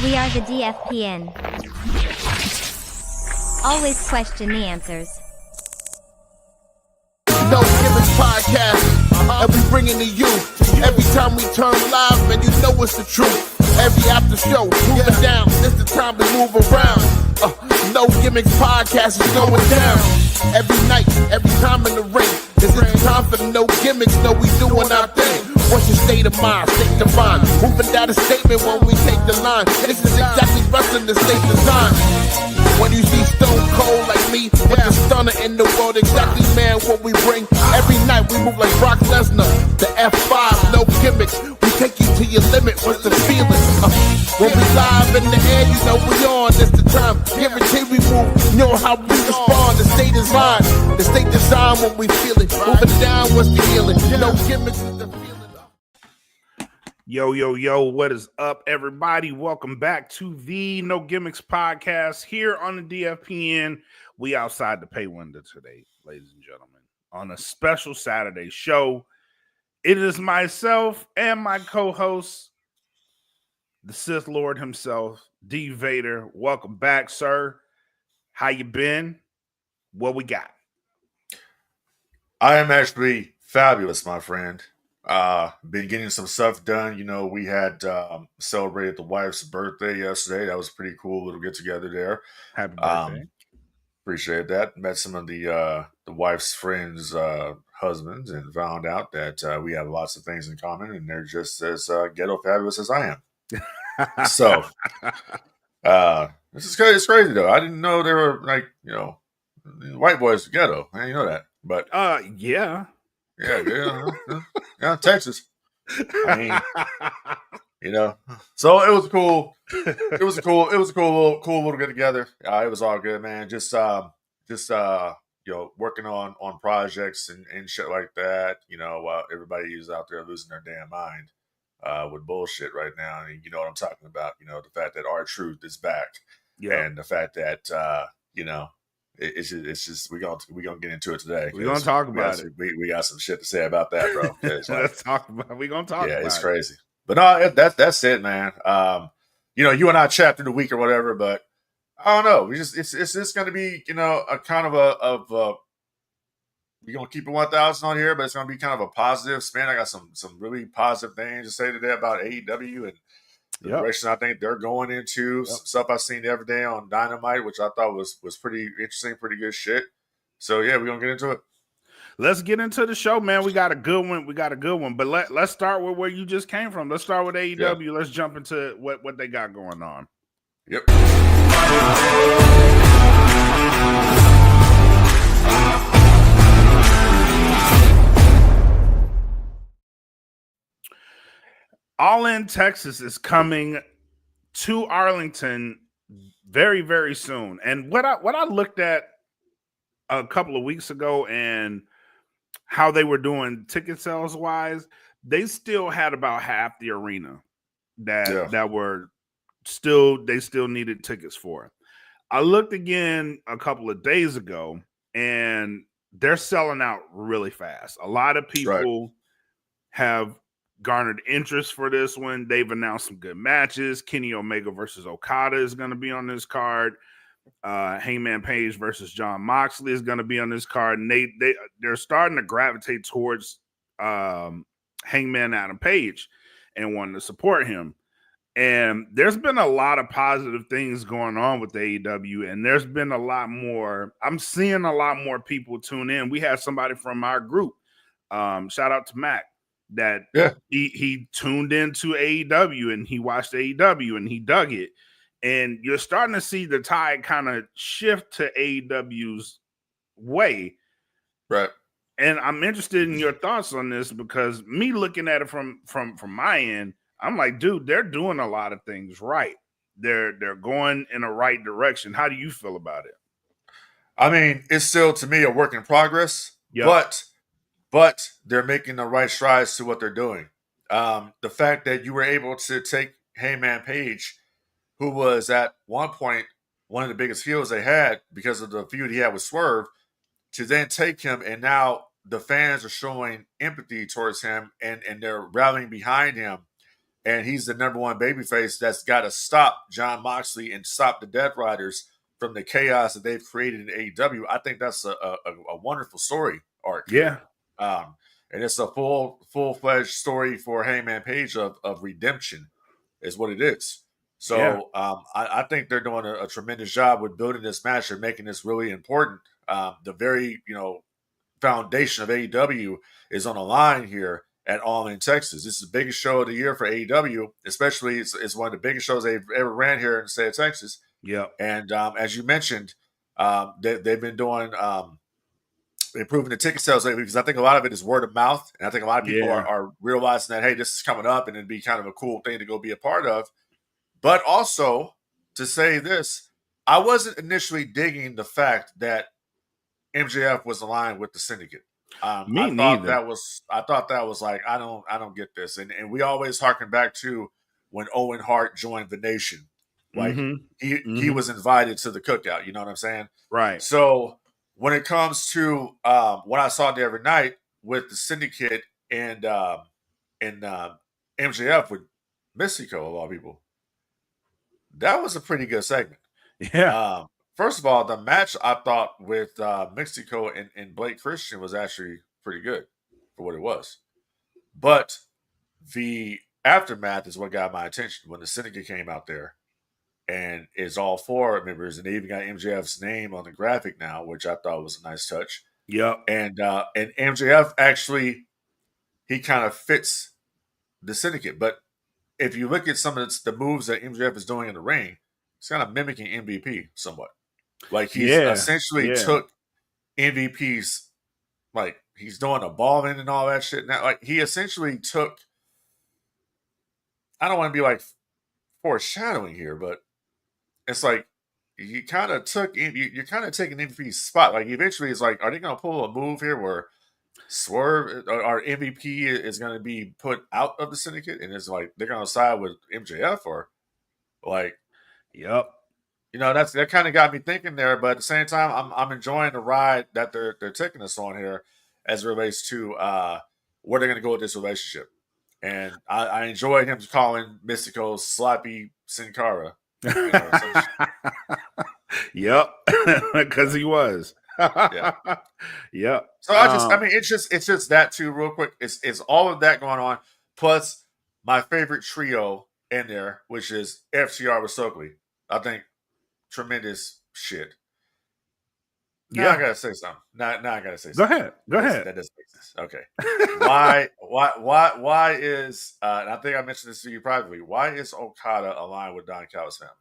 We are the DFPN. Always question the answers. No Gimmicks podcast, and we bring it to you. Every time we turn live, and you know it's the truth. Every after show, moving down, it's the time to move around. No Gimmicks podcast is going down. Every night, every time in the ring, this is the time for the No Gimmicks. No, we doing our thing. What's your state of mind? State divine. Moving down a statement when we take the line. This is exactly wrestling the state design. When you see Stone Cold like me, with the stunner in the world, exactly, man, what we bring. Every night we move like Brock Lesnar, the F5, No Gimmicks. We take you to your limit, what's the feeling? When we live in the air, you know we on, it's the time. Guarantee we move, you know how we respond. The state is mine, the state design when we feel it. Moving down, what's the healing? No Gimmicks is the feeling. Yo, what is up, everybody? Welcome back to the No Gimmicks podcast here on the DFPN. We outside the pay window today, ladies and gentlemen, on a special Saturday show. It is myself and my co-host, the Sith Lord himself, D. Vader. Welcome back, sir. How you been? What we got? I am actually fabulous, my friend. Been getting some stuff done. You know, we had celebrated the wife's birthday yesterday. That was a pretty cool little get together there. Happy birthday. Appreciate that. Met some of the wife's friends' husbands and found out that we have lots of things in common, and they're just as ghetto fabulous as I am. So, it's crazy though. I didn't know they were like, you know, white boys ghetto. I didn't know that, but yeah. Yeah, Texas. I mean, you know, so it was cool. It was a cool little get together. It was all good, man. Just you know, working on projects and shit like that. You know, everybody is out there losing their damn mind with bullshit right now. And you know what I'm talking about. You know, the fact that R-Truth is back, and the fact that you know. It's just we're gonna get into it today. We're gonna talk about it. We got some shit to say about that, bro. Let's talk about it. We're gonna talk about it. Yeah, it's crazy. But no, that's it, man. You know, you and I chat through the week or whatever, but I don't know. It's just gonna be, you know, a kind of we're gonna keep it 1,000 on here, but it's gonna be kind of a positive spin. I got some really positive things to say today about AEW and the direction I think they're going into. Some stuff I seen the other day on Dynamite, which I thought was pretty interesting, pretty good shit. So yeah, we're gonna get into it. Let's get into the show, man. We got a good one. But let's start with where you just came from. Let's start with AEW. Yeah. Let's jump into what they got going on. Yep. All In Texas is coming to Arlington very, very soon. And what I looked at a couple of weeks ago and how they were doing ticket sales wise, they still had about half the arena that were they still needed tickets for. I looked again a couple of days ago and they're selling out really fast. A lot of people have garnered interest for this one. They've announced some good matches. Kenny Omega versus Okada is going to be on this card. Hangman Page versus John Moxley is going to be on this card. And they're starting to gravitate towards Hangman Adam Page and wanting to support him. And there's been a lot of positive things going on with AEW, and there's been a lot more. I'm seeing a lot more people tune in. We had somebody from our group, shout out to Mac, that he tuned into AEW and he watched AEW and he dug it. And you're starting to see the tide kind of shift to AEW's way. Right. And I'm interested in your thoughts on this because me looking at it from my end, I'm like, dude, they're doing a lot of things right. They're going in the right direction. How do you feel about it? I mean, it's still to me a work in progress, but they're making the right strides to what they're doing. The fact that you were able to take Hangman Page, who was at one point one of the biggest heels they had because of the feud he had with Swerve, to then take him, and now the fans are showing empathy towards him and they're rallying behind him. and he's the number one babyface that's got to stop Jon Moxley and stop the Death Riders from the chaos that they've created in AEW. I think that's a wonderful story arc. Yeah. And it's a full-fledged story for Hangman Page of redemption is what it is. So I think they're doing a tremendous job with building this match and making this really important. The very, foundation of AEW is on the line here at All In Texas. This is the biggest show of the year for AEW, especially it's one of the biggest shows they've ever ran here in the state of Texas. Yeah. And as you mentioned, they've been doing improving the ticket sales lately because I think a lot of it is word of mouth. And I think a lot of people are realizing that, hey, this is coming up and it'd be kind of a cool thing to go be a part of. But also to say this, I wasn't initially digging the fact that MJF was aligned with the Syndicate. Me neither. I thought that was like, I don't get this. And we always harken back to when Owen Hart joined the Nation. Like he was invited to the cookout. You know what I'm saying? Right. So when it comes to what I saw the other night with the Syndicate and MJF with Mystico, of all people, that was a pretty good segment. Yeah. First of all, the match I thought with Mystico and Blake Christian was actually pretty good for what it was. But the aftermath is what got my attention when the Syndicate came out there and it's all four members, and they even got MJF's name on the graphic now, which I thought was a nice touch. Yep. And MJF actually, he kind of fits the Syndicate. But if you look at some of the moves that MJF is doing in the ring, it's kind of mimicking MVP somewhat. Like he's essentially took MVP's, like he's doing a ball in and all that shit. Now, like he essentially took, I don't want to be like foreshadowing here, but it's like you kind of took, you're kind of taking MVP's spot. Like eventually it's like, are they going to pull a move here where Swerve or MVP is going to be put out of the Syndicate and it's like they're going to side with MJF or like, yep. That kind of got me thinking there, but at the same time, I'm enjoying the ride that they're taking us on here as it relates to where they're going to go with this relationship. And I enjoy him calling Mystico Sloppy Sin Cara. Yep, because he was. Yeah. Yep. So it's just that too, real quick. It's all of that going on, plus my favorite trio in there, which is FTR with Stokely. I think tremendous shit. Now I gotta say something. Now I gotta say something. Go ahead. That doesn't make sense. Okay. Why is and I think I mentioned this to you privately. Why is Okada aligned with Don Callis' family?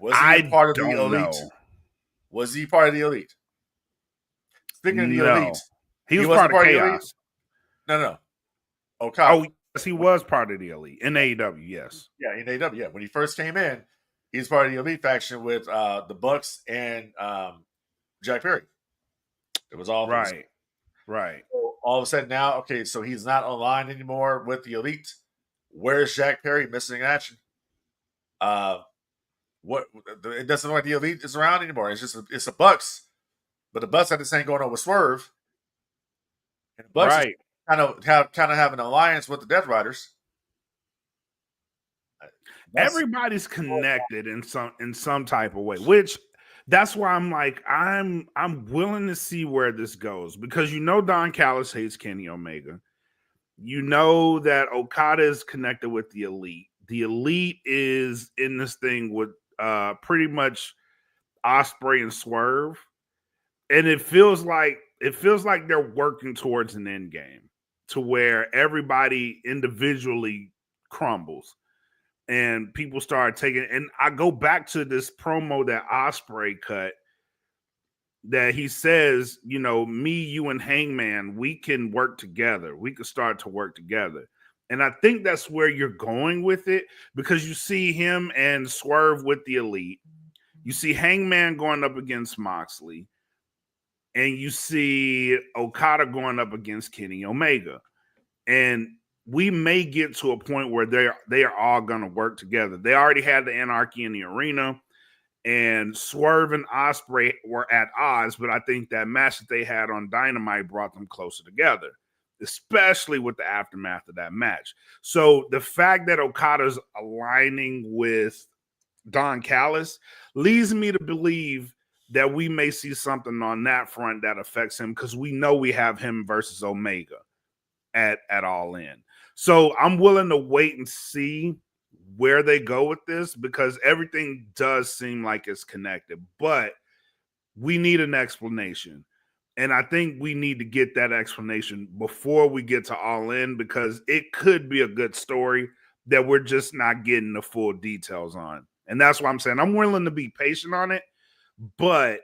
Was he part of the elite? Was he part of the elite? Speaking of the elite, he was part of Chaos. No. Okada. Oh, yes, he was part of the elite in AEW. Yes. Yeah, in AEW. Yeah, when he first came in, he's part of the elite faction with the Bucks and Jack Perry. It was all right. So all of a sudden now, okay, so he's not aligned anymore with the elite. Where's Jack Perry missing action? It doesn't look like the elite is around anymore. It's a Bucks, but the Bucks had this thing going on with Swerve, and the Bucks kind of have an alliance with the Death Riders. Everybody's connected in some type of way, which that's why I'm like I'm willing to see where this goes, because Don Callis hates Kenny Omega. That Okada is connected with the elite. The elite is in this thing with pretty much Ospreay and Swerve, and it feels like they're working towards an end game to where everybody individually crumbles. And people started taking, and I go back to this promo that Ospreay cut that he says, me, you, and Hangman, we can work together. We can start to work together. And I think that's where you're going with it, because you see him and Swerve with the elite. You see Hangman going up against Moxley. And you see Okada going up against Kenny Omega. And we may get to a point where they are all going to work together. They already had the Anarchy in the arena, and Swerve and Ospreay were at odds, but I think that match that they had on Dynamite brought them closer together. especially with the aftermath of that match. So the fact that Okada's aligning with Don Callis leads me to believe that we may see something on that front that affects him, because we know we have him versus Omega at All In. So I'm willing to wait and see where they go with this, because everything does seem like it's connected, but we need an explanation. And I think we need to get that explanation before we get to All In, because it could be a good story that we're just not getting the full details on. And that's why I'm saying I'm willing to be patient on it, but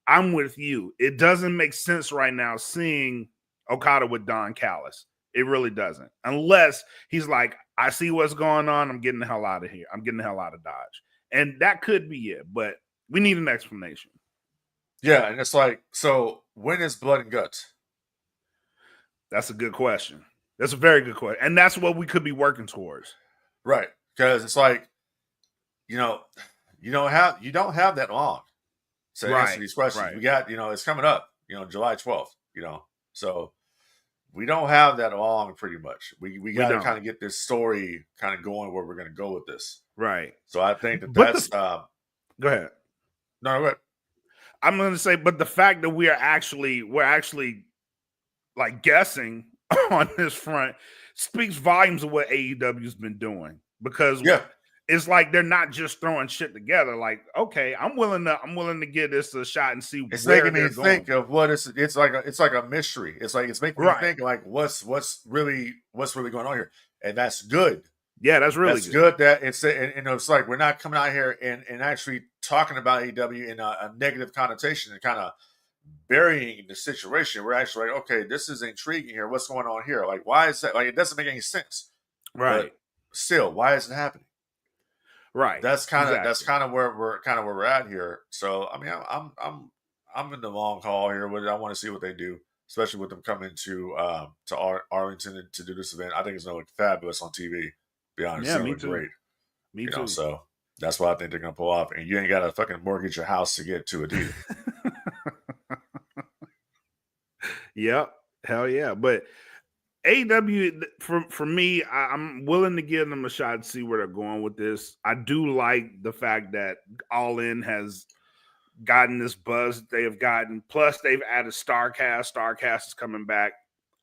I'm with you. It doesn't make sense right now seeing Okada with Don Callis. It really doesn't. Unless he's like, I see what's going on. I'm getting the hell out of here. I'm getting the hell out of Dodge. And that could be it, but we need an explanation. Yeah, and it's like, so when is Blood and Guts? That's a good question. That's a very good question. And that's what we could be working towards. Right. Because it's like, you don't have that long to answer these questions. Right. We got, it's coming up, July 12th, so we don't have that long pretty much. We got to kind of get this story kind of going where we're going to go with this. Right. So I think that's go ahead. No, go ahead. I'm going to say, but the fact that we're actually like guessing on this front speaks volumes of what AEW's been doing, because it's like they're not just throwing shit together. Like, okay, I'm willing to give this a shot and see. It's where making me think of what it's like a mystery. It's making me think like what's really going on here, and that's good. Yeah, that's really good. That it's it's like we're not coming out here and actually talking about AEW in a negative connotation and kind of burying the situation. We're actually like, okay, this is intriguing here. What's going on here? Like, why is that? Like, it doesn't make any sense. Right. But still, why is it happening? Right. That's kind of where we're at here. So I mean, I'm in the long haul here with it. I want to see what they do, especially with them coming to Arlington to do this event. I think it's gonna look fabulous on TV. To be honest, yeah, it's me look too. Great. Me too. So that's what I think they're gonna pull off. And you ain't got to fucking mortgage your house to get to it either. Yep. Hell yeah. But AEW, for me, I'm willing to give them a shot and see where they're going with this. I do like the fact that All In has gotten this buzz that they have gotten. Plus, they've added Starcast. Starcast is coming back.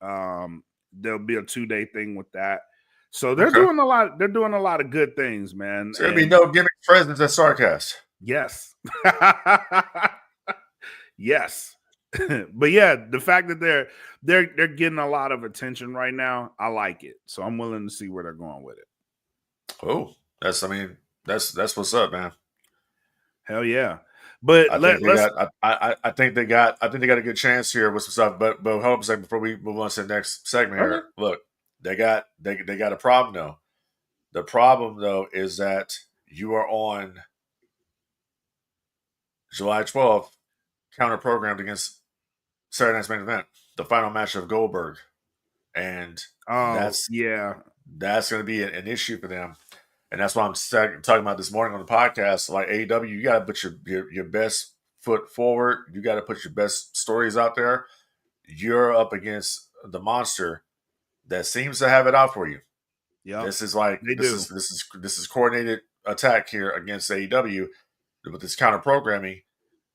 There'll be a 2-day thing with that. So they're doing a lot. They're doing a lot of good things, man. So there'll be no Gimmicks presence at Starcast. Yes. Yes. But yeah, the fact that they're getting a lot of attention right now, I like it. So I'm willing to see where they're going with it. Oh, that's what's up, man. Hell yeah. But I think they got a good chance here with some stuff. But hold on a second before we move on to the next segment here. Okay. Look, they got a problem though. The problem though is that you are on July 12th, counter programmed against Saturday Night's Main Event, the final match of Goldberg, and that's going to be an issue for them, and that's why I'm talking about this morning on the podcast. Like AEW, you got to put your best foot forward. You got to put your best stories out there. You're up against the monster that seems to have it out for you. Yeah, this is like this is coordinated attack here against AEW with this counter programming.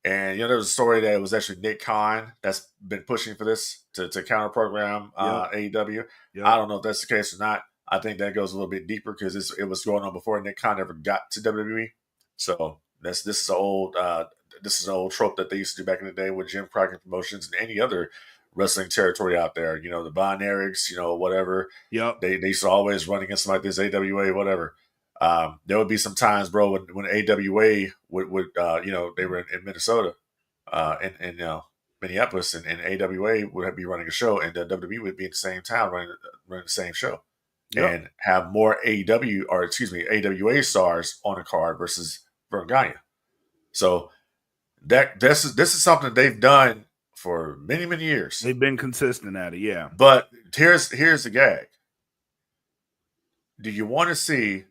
And there was a story that it was actually Nick Khan that's been pushing for this to counter program AEW. Yep. I don't know if that's the case or not. I think that goes a little bit deeper because it was going on before Nick Khan ever got to WWE. So this is an old trope that they used to do back in the day with Jim Crockett Promotions and any other wrestling territory out there. The Von Erichs, whatever. Yep. They used to always run against something like this, AWA, whatever. There would be some times, bro, when AWA would they were in Minnesota, and Minneapolis, and AWA would be running a show, and the WWE would be in the same town running the same show, and have more AWA stars on a card versus Verne Gagne. So this is something they've done for many, many years. They've been consistent at it, yeah. But here's the gag. Do you want to see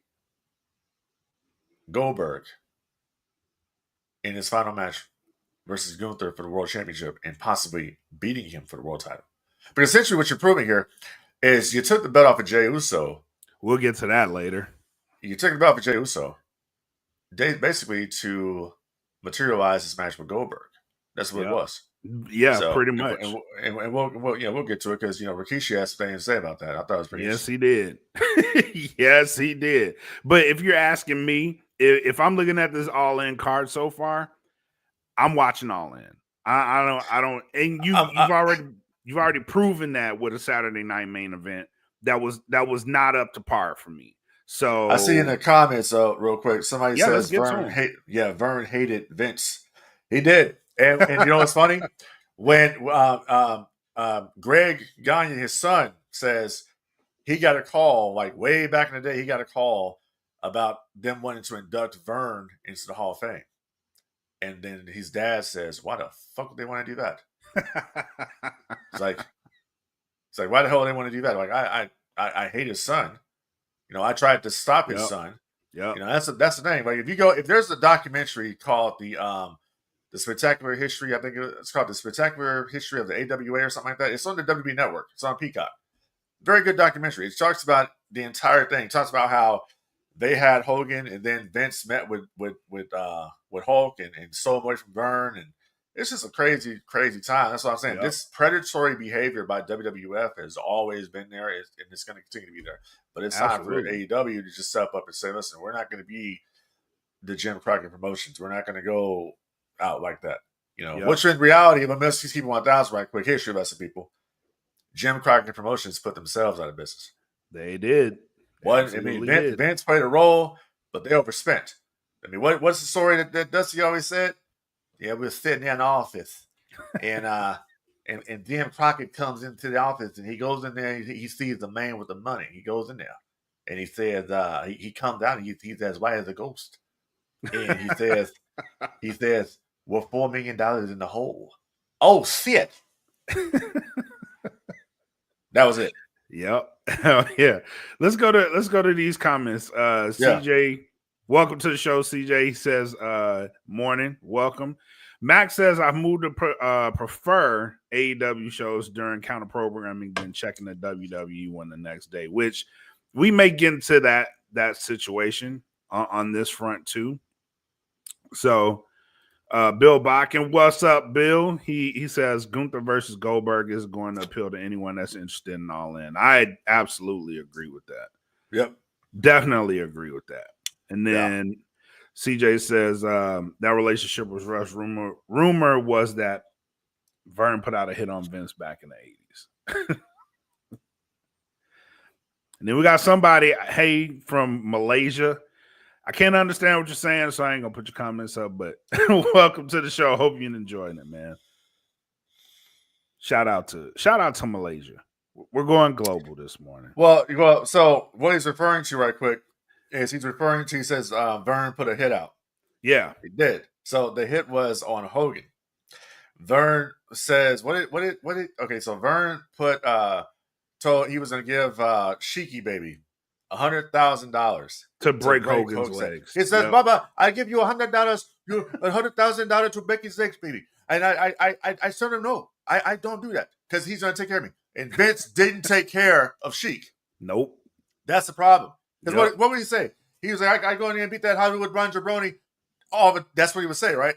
Goldberg in his final match versus Gunther for the World Championship and possibly beating him for the World title? But essentially, what you're proving here is you took the belt off of Jey Uso. We'll get to that later. You took the belt off of Jey Uso, basically to materialize this match with Goldberg. That's what it was. Yeah, so, pretty much. And we'll get to it because Rikishi has something to say about that. I thought it was pretty. Yes, he did. Yes, he did. But if you're asking me, if I'm looking at this All In card so far, I'm watching All In. I don't. And you've already proven that with a Saturday night main event that was not up to par for me. So I see in the comments, real quick, somebody says Vern hated Vince. He did, and you know what's funny? When Greg Gagne, his son, says he got a call, like way back in the day, he got a call about them wanting to induct Vern into the Hall of Fame. And then his dad says, why the fuck would they want to do that? It's like, why the hell would they want to do that? Like, I hate his son. I tried to stop his son. Yeah. That's the thing. Like, if there's a documentary called the Spectacular History, I think it's called The Spectacular History of the AWA or something like that. It's on the WB Network. It's on Peacock. Very good documentary. It talks about the entire thing. It talks about how they had Hogan and then Vince met with Hulk and stole him away from Vern. And it's just a crazy, crazy time. That's what I'm saying. Yep. This predatory behavior by WWF has always been there, and it's going to continue to be there. But it's time for AEW to just step up and say, listen, we're not going to be the Jim Crockett Promotions. We're not going to go out like that. Which in reality, if I'm just keeping 1,000 right quick history lesson, people, Jim Crockett Promotions put themselves out of business. They did. Vince played a role, but they overspent. I mean, what's the story that Dusty always said? Yeah, we were sitting in the office, and Jim Crockett comes into the office, and he goes in there, and he sees the man with the money. He goes in there, and he says, he comes out, and he says, "Why is a ghost?" And he says, "We're $4 million in the hole." Oh shit! That was it. Yep. Hell yeah. Let's go to these comments. CJ, welcome to the show. CJ says, morning, welcome. Max says, I've moved to prefer AEW shows during counter programming than checking the WWE one the next day, which we may get into that situation on this front too. So Bill Bakken, what's up, Bill? He says Gunther versus Goldberg is going to appeal to anyone that's interested in All In. I absolutely agree with that. Yep. Definitely agree with that. And then CJ says that relationship was rushed. Rumor was that Vern put out a hit on Vince back in the 80s. And then we got somebody, hey, from Malaysia. I can't understand what you're saying, so I ain't gonna put your comments up, but welcome to the show. Hope you're enjoying it, man. Shout out to Malaysia. We're going global this morning. Well, so what he's referring to right quick is he says Vern put a hit out. Yeah. He did. So the hit was on Hogan. Vern says okay, so Vern told he was gonna give Sheiky Baby $100,000 to break Hogan's legs. He says, Baba, I give you $100, $100,000 to break his legs, baby. And I told him no, I don't do that because he's gonna take care of me. And Vince didn't take care of Sheik. Nope. That's the problem. Because what would he say? He was like, I go in there and beat that Hollywood Ron Jabroni. All of it, that's what he would say, right?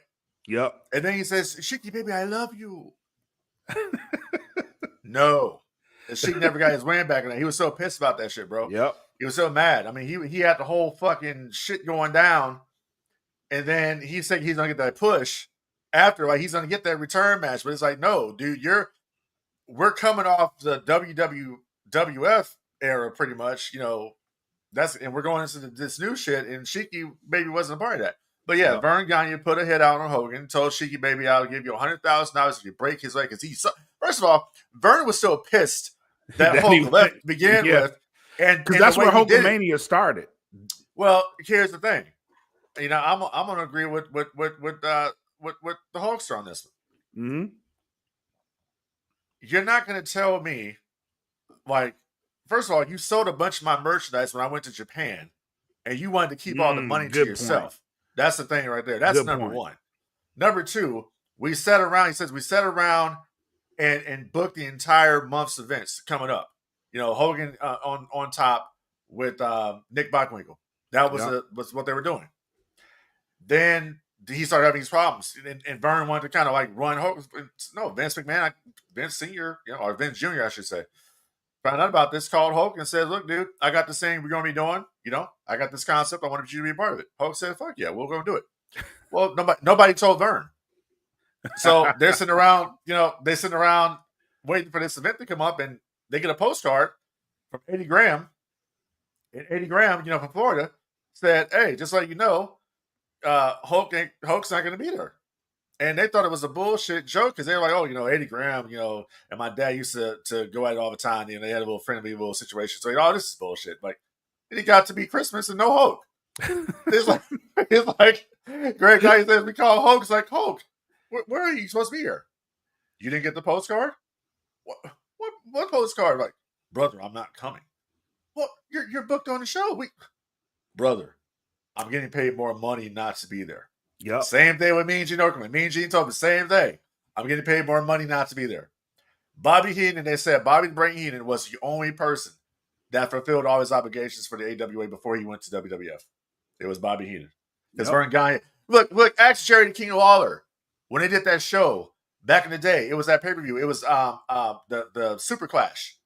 Yep. And then he says, Sheiky, baby, I love you. No. And Sheik never got his win back in that. He was so pissed about that shit, bro. Yep. He was so mad. I mean, he had the whole fucking shit going down. And then he said he's going to get that push after. Like, he's going to get that return match. But it's like, no, dude, we're coming off the WWF era pretty much, and we're going into this new shit, and Sheiky Baby wasn't a part of that. But yeah, Vern Gagne put a hit out on Hogan, told Sheiky Baby, I'll give you $100,000 if you break his leg. Because first of all, Vern was so pissed that Hulk left to begin with. Because that's where Hulkamania started. Well, here's the thing. I'm going to agree with the Hulkster on this one. Mm-hmm. You're not going to tell me, like, first of all, you sold a bunch of my merchandise when I went to Japan, and you wanted to keep all the money to yourself. Point. That's the thing right there. That's number one. Number two, he says we sat around and book the entire month's events coming up. Hogan on top with Nick Bockwinkel. That was what they were doing. Then he started having these problems, and Vern wanted to kind of like run Hogan. No, Vince McMahon, Vince Senior, or Vince Junior, I should say, found out about this, called Hulk and said, "Look, dude, I got this thing we're going to be doing. I got this concept. I want you to be a part of it." Hulk said, "Fuck yeah, we're going to do it." Well, nobody told Vern. So they're sitting around, waiting for this event to come up, and they get a postcard from Eddie Graham. And Eddie Graham, from Florida, said, "Hey, just so you know, Hulk's not going to be there." And they thought it was a bullshit joke because they were like, "Oh, Eddie Graham, and my dad used to go at it all the time. They had a little friendly little situation. So, this is bullshit." Like, and it got to be Christmas and no Hulk. it's like Greg Guy says, we call Hulk. It's like, Hulk, where are you supposed to be here? You didn't get the postcard? What postcard? Like, brother, I'm not coming. Well, you're booked on the show. Brother, I'm getting paid more money not to be there. Yep. Same thing with Mean Gene Okerlund. Mean Gene told me the same thing. I'm getting paid more money not to be there. Bobby Heenan, they said Bobby the Brain Heenan was the only person that fulfilled all his obligations for the AWA before he went to WWF. It was Bobby Heenan. Because Vern Gagne, look, ask Jerry the King Lawler when they did that show back in the day. It was that pay-per-view. It was the Super Clash.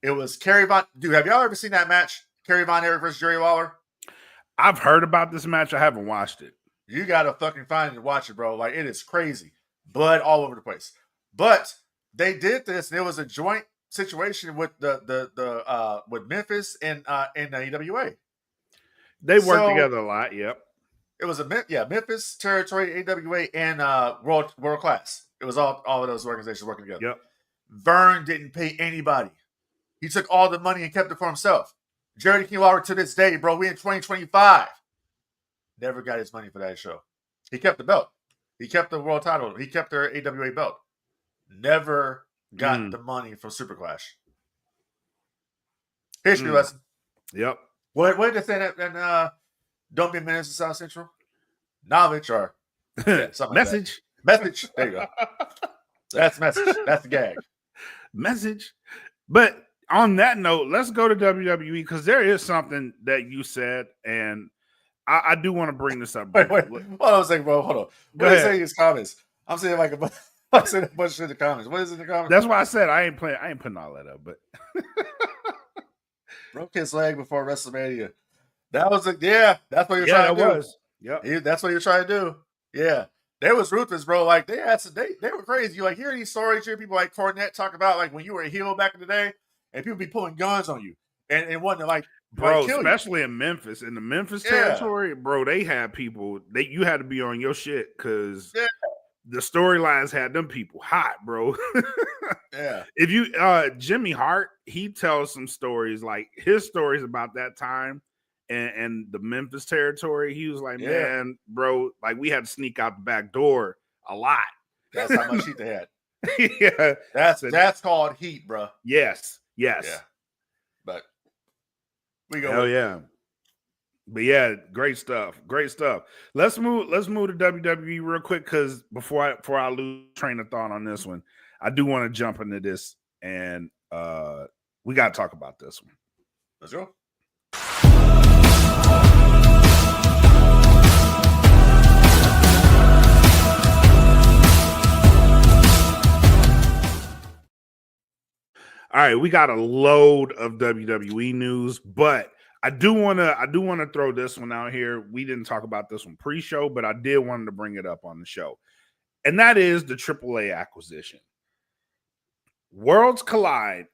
It was Kerry Von. Dude, have y'all ever seen that match? Kerry Von Erich versus Jerry Lawler? I've heard about this match. I haven't watched it. You gotta fucking find it and watch it, bro. Like, it is crazy. Blood all over the place. But they did this, and it was a joint situation with with Memphis and the AWA. They work together a lot. Yep. It was Memphis territory, AWA, and World Class. It was all of those organizations working together. Yep. Vern didn't pay anybody. He took all the money and kept it for himself. Jerry King Lawler, to this day, bro, we in 2025. Never got his money for that show. He kept the belt. He kept the world title. He kept their AWA belt. Never got the money from Super Clash. History lesson. Yep. What did they say that? Don't be a menace to South Central? Knowledge or something Message. Like that. Message. There you go. That's message. That's the gag. Message. But on that note, let's go to WWE because there is something that you said, and I do want to bring this up. Wait. Hold on a second, bro. Hold on. What did he say in his comments? I'm saying like I'm saying a bunch of shit in the comments. What is in the comments? That's why I said I ain't putting all that up, but broke his leg before WrestleMania. That was that's what you're trying to do. Was. Yep. That's what you're trying to do. Yeah. They was ruthless, bro. Like they were crazy. You like hear these stories, hear people like Cornette talk about like when you were a heel back in the day, and people be pulling guns on you and wanting to like bro, kill especially you. in Memphis, in the Memphis territory, bro. They had people you had to be on your shit because the storylines had them people hot, bro. Yeah. If you Jimmy Hart, he tells some stories like his stories about that time. And the Memphis territory, he was like, man, bro, like we had to sneak out the back door a lot. That's how much heat they had. Yeah. That's called heat, bro. Yes. Yeah. But we go. Hell yeah. But yeah, great stuff. Great stuff. Let's move to WWE real quick because before I lose train of thought on this one, I do want to jump into this and we got to talk about this one. Let's go. All right, we got a load of WWE news, but I do want to throw this one out here. We didn't talk about this one pre-show, but I did want to bring it up on the show. And that is the AAA acquisition. Worlds Collide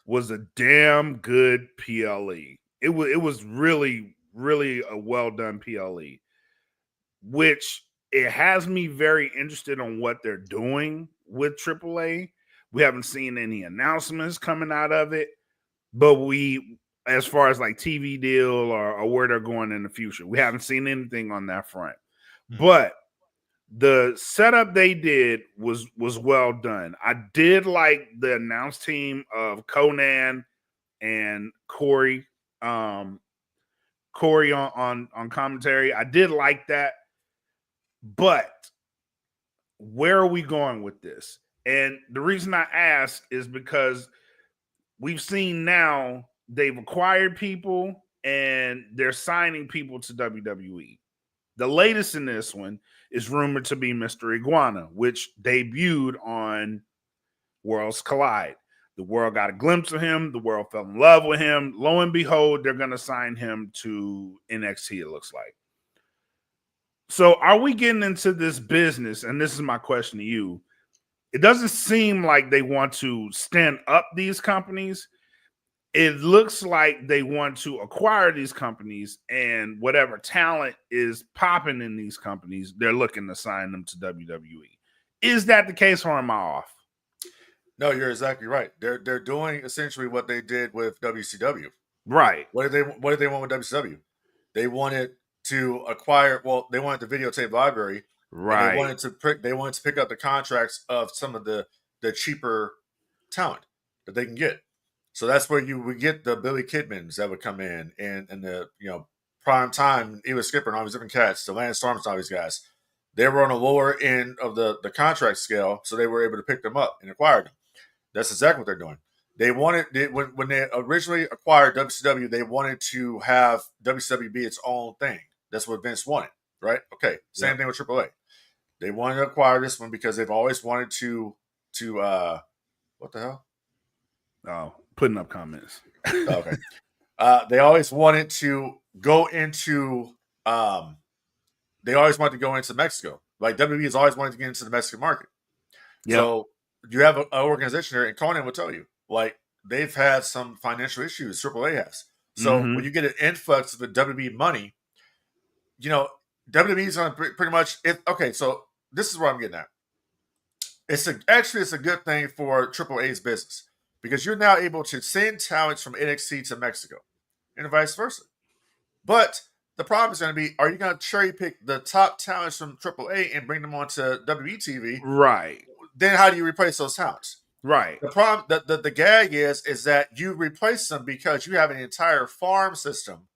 was a damn good PLE. It was really, really a well done PLE, which it has me very interested on what they're doing with AAA. We haven't seen any announcements coming out of it, but as far as like TV deal or where they're going in the future, we haven't seen anything on that front. But the setup they did was well done. I did like the announce team of Conan and Corey on commentary. I did like that. But where are we going with this? And the reason I ask is because we've seen now they've acquired people and they're signing people to WWE. The latest in this one is rumored to be Mr. Iguana, which debuted on Worlds Collide. The world got a glimpse of him. The world fell in love with him. Lo and behold, they're going to sign him to NXT, it looks like. So are we getting into this business? And this is my question to you. It doesn't seem like they want to stand up these companies. It looks like they want to acquire these companies, and whatever talent is popping in these companies, they're looking to sign them to WWE. Is that the case, or am I off? No, you're exactly right. They're doing essentially what they did with WCW. Right. What did they want with WCW? They wanted to acquire. Well, they wanted the videotape library. Right. They wanted to pick up the contracts of some of the cheaper talent that they can get. So that's where you would get the Billy Kidmans that would come in and the prime time, Eva Skipper and all these different cats, the Lance Storms and all these guys. They were on the lower end of the contract scale, so they were able to pick them up and acquire them. That's exactly what they're doing. They wanted when they originally acquired WCW, they wanted to have WCW be its own thing. That's what Vince wanted, right? Okay, same thing with AAA. They wanted to acquire this one because they've always wanted to what the hell? Oh, putting up comments. Okay. They always wanted to go into they always wanted to go into Mexico. Like WWE has always wanted to get into the Mexican market. Yep. So you have an organization there, and Conan will tell you, like, they've had some financial issues. AAA has. So when you get an influx of the WWE money, WWE is going to pretty much. Okay, so this is what I'm getting at. It's a good thing for AAA's business because you're now able to send talents from NXT to Mexico, and vice versa. But the problem is going to be: are you going to cherry pick the top talents from AAA and bring them onto WWE TV? Right. Then how do you replace those talents? Right. The problem, the gag is that you replace them because you have an entire farm system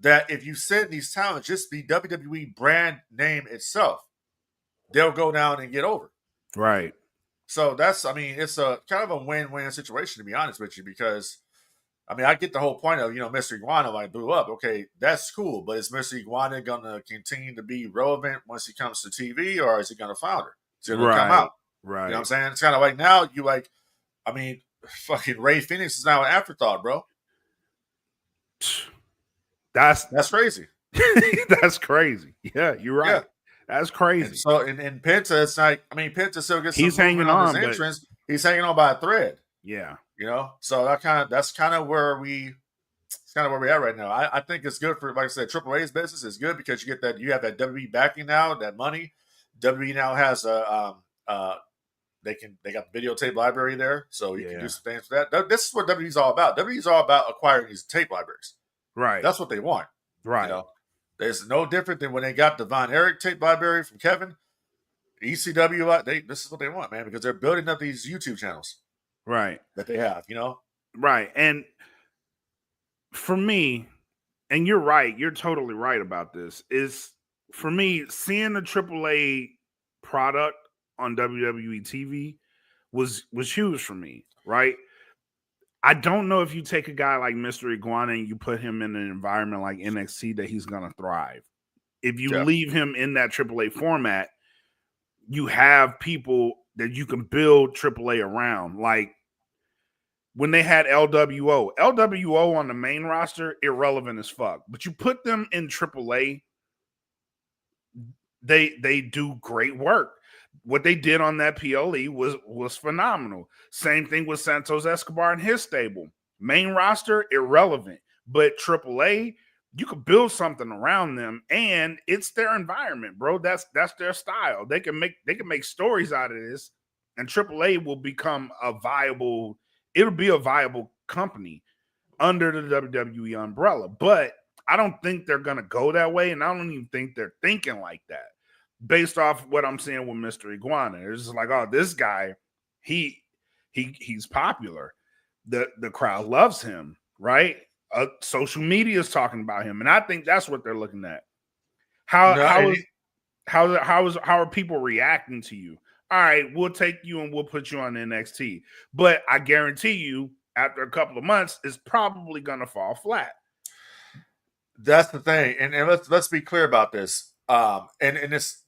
that if you send these talents just the WWE brand name itself, they'll go down and get over. Right. So it's a kind of a win-win situation, to be honest with you, because I get the whole point of, Mr. Iguana like blew up. Okay, that's cool, but is Mr. Iguana going to continue to be relevant once he comes to TV, or is he going to flounder? Is he going to come out? Right. You know what I'm saying? It's kind of like now fucking Ray Phoenix is now an afterthought, bro. That's crazy. That's crazy. Yeah, you're right. Yeah. That's crazy. And so in Penta, it's like, Penta still gets he's hanging on his entrance. He's hanging on by a thread. Yeah. So that's kind of where we're at right now. I think it's good for, like I said, AAA's business is good because you have that WWE backing now, that money. WWE now has they got the videotape library there, so you can do some things for that. This is what WWE's all about. WWE's all about acquiring these tape libraries. Right. That's what they want. Right. There's no different than when they got the Von Erich tape library from Kevin. ECW, this is what they want, man, because they're building up these YouTube channels. Right. That they have, Right. And for me, and you're right, you're totally right about this, is for me, seeing the AAA product on WWE TV was huge for me, right? I don't know if you take a guy like Mr. Iguana and you put him in an environment like NXT that he's going to thrive. If you leave him in that AAA format, you have people that you can build AAA around. Like when they had LWO on the main roster, irrelevant as fuck. But you put them in AAA, they do great work. What they did on that PLE was phenomenal. Same thing with Santos Escobar and his stable. Main roster, irrelevant. But AAA, you could build something around them, and it's their environment, bro. That's their style. They can make stories out of this, and AAA will become it'll be a viable company under the WWE umbrella. But I don't think they're gonna go that way, and I don't even think they're thinking like that. Based off what I'm seeing with Mr. Iguana, it's just like, oh, this guy, he's popular. The crowd loves him, right? Social media is talking about him, and I think that's what they're looking at. How are people reacting to you? all right, we'll take you and we'll put you on NXT. But I guarantee you, after a couple of months, it's probably gonna fall flat. That's the thing, and let's be clear about this. And it's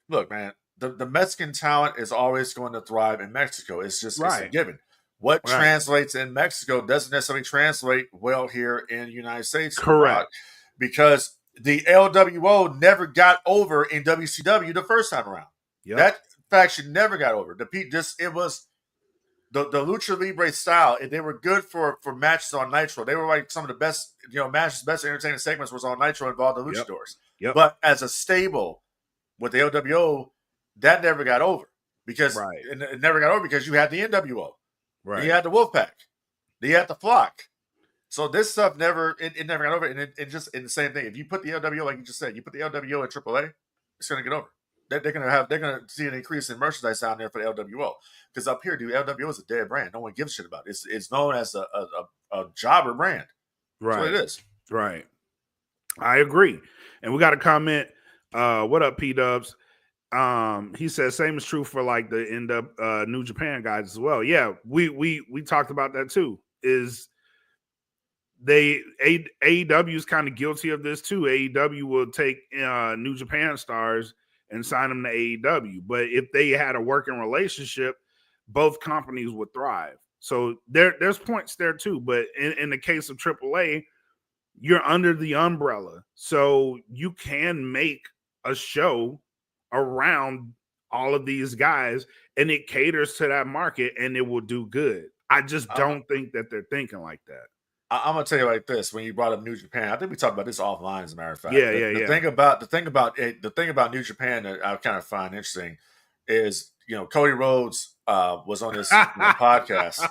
look, man, the Mexican talent is always going to thrive in Mexico. It's just it's a Right. given. What Right. translates in Mexico doesn't necessarily translate well here in the United States. Correct. Because the LWO never got over in WCW the first time around. Yep. That faction never got over. It was the Lucha Libre style, and they were good for matches on Nitro. They were like some of the best, matches, best entertaining segments was on Nitro involved the Luchadors. Yep. But as a stable with the LWO, that never got over because it never got over because you had the NWO, Right. you had the Wolfpack, you had the Flock. So this stuff never got over, and it just in the same thing. If you put the LWO, like you just said, you put the LWO in AAA, it's going to get over. They're going to see an increase in merchandise down there for the LWO because up here, dude, LWO is a dead brand. No one gives a shit about it. It's known as a jobber brand. Right. That's what it is. Right. I agree. And we got a comment. What up, P Dubs? He says same is true for like the New Japan guys as well. Yeah, we talked about that too. Is AEW is kind of guilty of this too. AEW will take New Japan stars and sign them to AEW, but if they had a working relationship, both companies would thrive. So there's points there too. But in the case of AAA, you're under the umbrella, so you can make a show around all of these guys, and it caters to that market, and it will do good. I just don't think that they're thinking like that. I'm gonna tell you like this. When you brought up New Japan, I think we talked about this offline. As a matter of fact, Yeah. The thing about New Japan that I kind of find interesting is Cody Rhodes was on this podcast,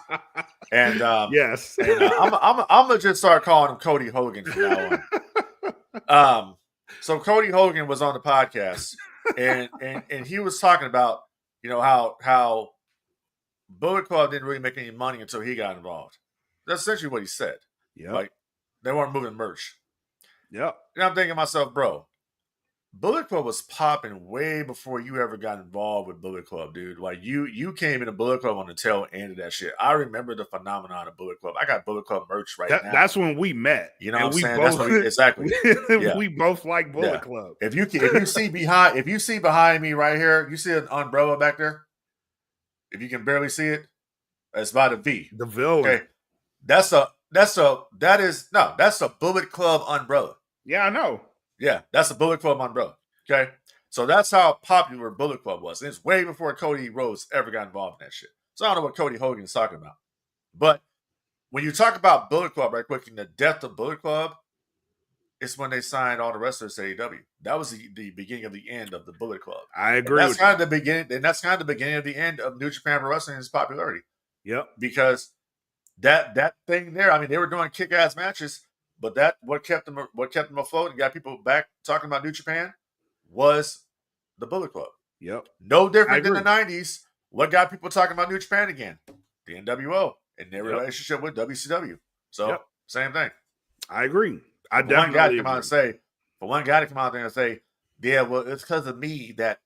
and yes, and, I'm gonna just start calling him Cody Hogan from now on. So Cody Hogan was on the podcast, and he was talking about how Bullet Club didn't really make any money until he got involved. That's essentially what he said. Yeah, like they weren't moving merch. Yep. And I'm thinking to myself, bro, Bullet Club was popping way before you ever got involved with Bullet Club, dude. Like you came into Bullet Club on the tail end of that shit. I remember the phenomenon of Bullet Club. I got Bullet Club merch now. That's when we met. You know what I'm saying? That's exactly. Yeah. We both like Bullet Club. If you see behind me right here, you see an umbrella back there. If you can barely see it, it's by the V. The villain. Okay. That's a Bullet Club umbrella. Yeah, I know. Yeah, that's a Bullet Club umbrella. Okay. So that's how popular Bullet Club was. And it's way before Cody Rhodes ever got involved in that shit. So I don't know what Cody Hogan is talking about. But when you talk about Bullet Club right quick, and the death of Bullet Club, it's when they signed all the wrestlers to AEW. That was the beginning of the end of the Bullet Club. I agree. And that's kind of the beginning, and that's kind of the beginning of the end of New Japan Pro Wrestling's popularity. Yep. Because that thing there, I mean, they were doing kick-ass matches, but what kept them afloat and got people back talking about New Japan was the Bullet Club. Yep. No different than the 90s. What got people talking about New Japan again? The NWO and their relationship with WCW. So same thing. I agree. For one guy to come out there and say, yeah, well, it's because of me that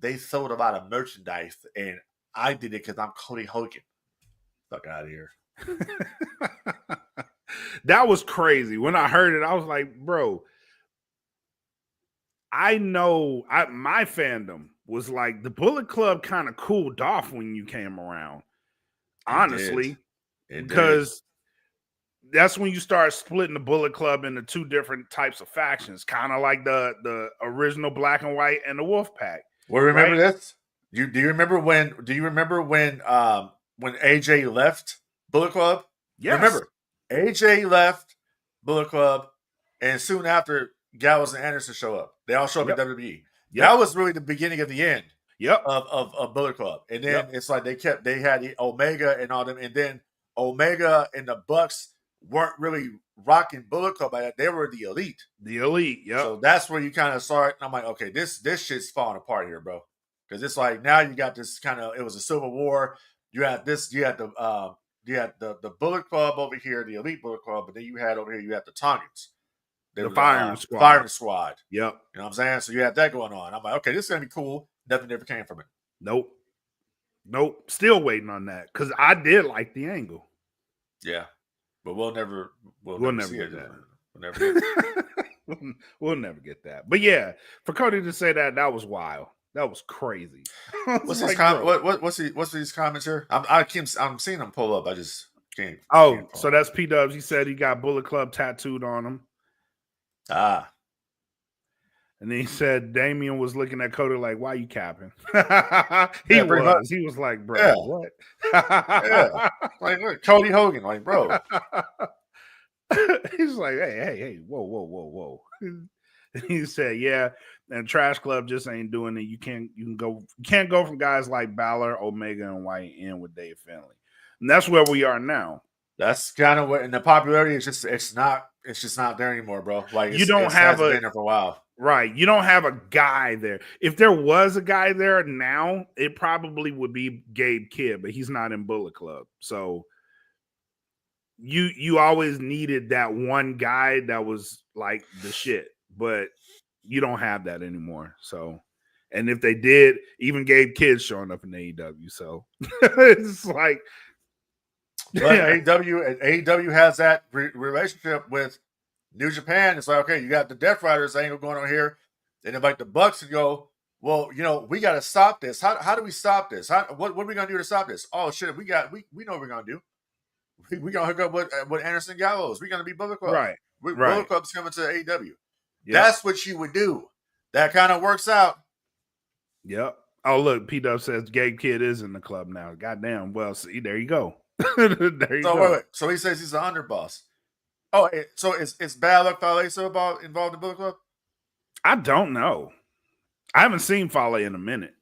they sold a lot of merchandise, and I did it because I'm Cody Hogan. Fuck out of here. That was crazy. When I heard it, I was like, bro, I know my fandom was like the Bullet Club kind of cooled off when you came around. Honestly. Because that's when you start splitting the Bullet Club into two different types of factions, kind of like the original Black and White and the Wolfpack. Well, remember this? Do you remember when AJ left Bullet Club? Yes. Remember, AJ left Bullet Club, and soon after, Gallows and Anderson show up. They all show up at WWE. Yep. That was really the beginning of the end. Of Bullet Club, and then it's like they had Omega and all them, and then Omega and the Bucks weren't really rocking Bullet Club like that. They were the Elite. The Elite, yeah. So that's where you kind of start. And I'm like, okay, this shit's falling apart here, bro. Because it's like now you got this kind of, it was a civil war. You had the Bullet Club over here, the Elite Bullet Club, but then you had over here, you had the Tongans. The Firing Squad. Firing Squad. Yep. You know what I'm saying? So you had that going on. I'm like, okay, this is gonna be cool. Nothing ever came from it. Nope. Nope. Still waiting on that because I did like the angle. Yeah, but we'll never see get it. that. We'll never get it. We'll never get that. But yeah, for Cody to say that was wild. That was crazy. What's like, what's these comments here? I'm seeing them pull up. I just can't. Oh, so that's P Dubs. He said he got Bullet Club tattooed on him. Ah. And then he said Damian was looking at Cody like, "Why you capping?" He was. He was like, "Bro, yeah. what?" Yeah. Like, look, Cody Hogan, like, bro. He's like, "Hey, whoa." And he said, "Yeah, and Trash Club just ain't doing it. You can't go from guys like Balor, Omega, and White in with Dave Finlay, and that's where we are now." That's kind of what, and the popularity is just it's just not there anymore, bro. Like you don't have been there for a while. Right. You don't have a guy there. If there was a guy there now, it probably would be Gabe Kidd, but he's not in Bullet Club. So you always needed that one guy that was like the shit, but you don't have that anymore. So, and if they did, even Gabe Kidd showing up in AEW. So it's like, but AEW has that relationship with New Japan. It's like, okay, you got the Death Riders angle going on here, and then like the Bucks would go, well, we got to stop this. How do we stop this? What are we gonna do to stop this? Oh shit, we know what we're gonna do. We gonna hook up with Anderson Gallows. We're gonna be Bullet Club. right. Bullet Club's coming to AEW. Yep. That's what you would do. That kind of works out. Yep. Oh look, P Dub says Gabe Kidd is in the club now. Goddamn. Well, see, there you go. There you go. Wait. So he says he's the underboss. Oh, so is Bad Luck Fale involved in Bullet Club? I don't know. I haven't seen Fale in a minute.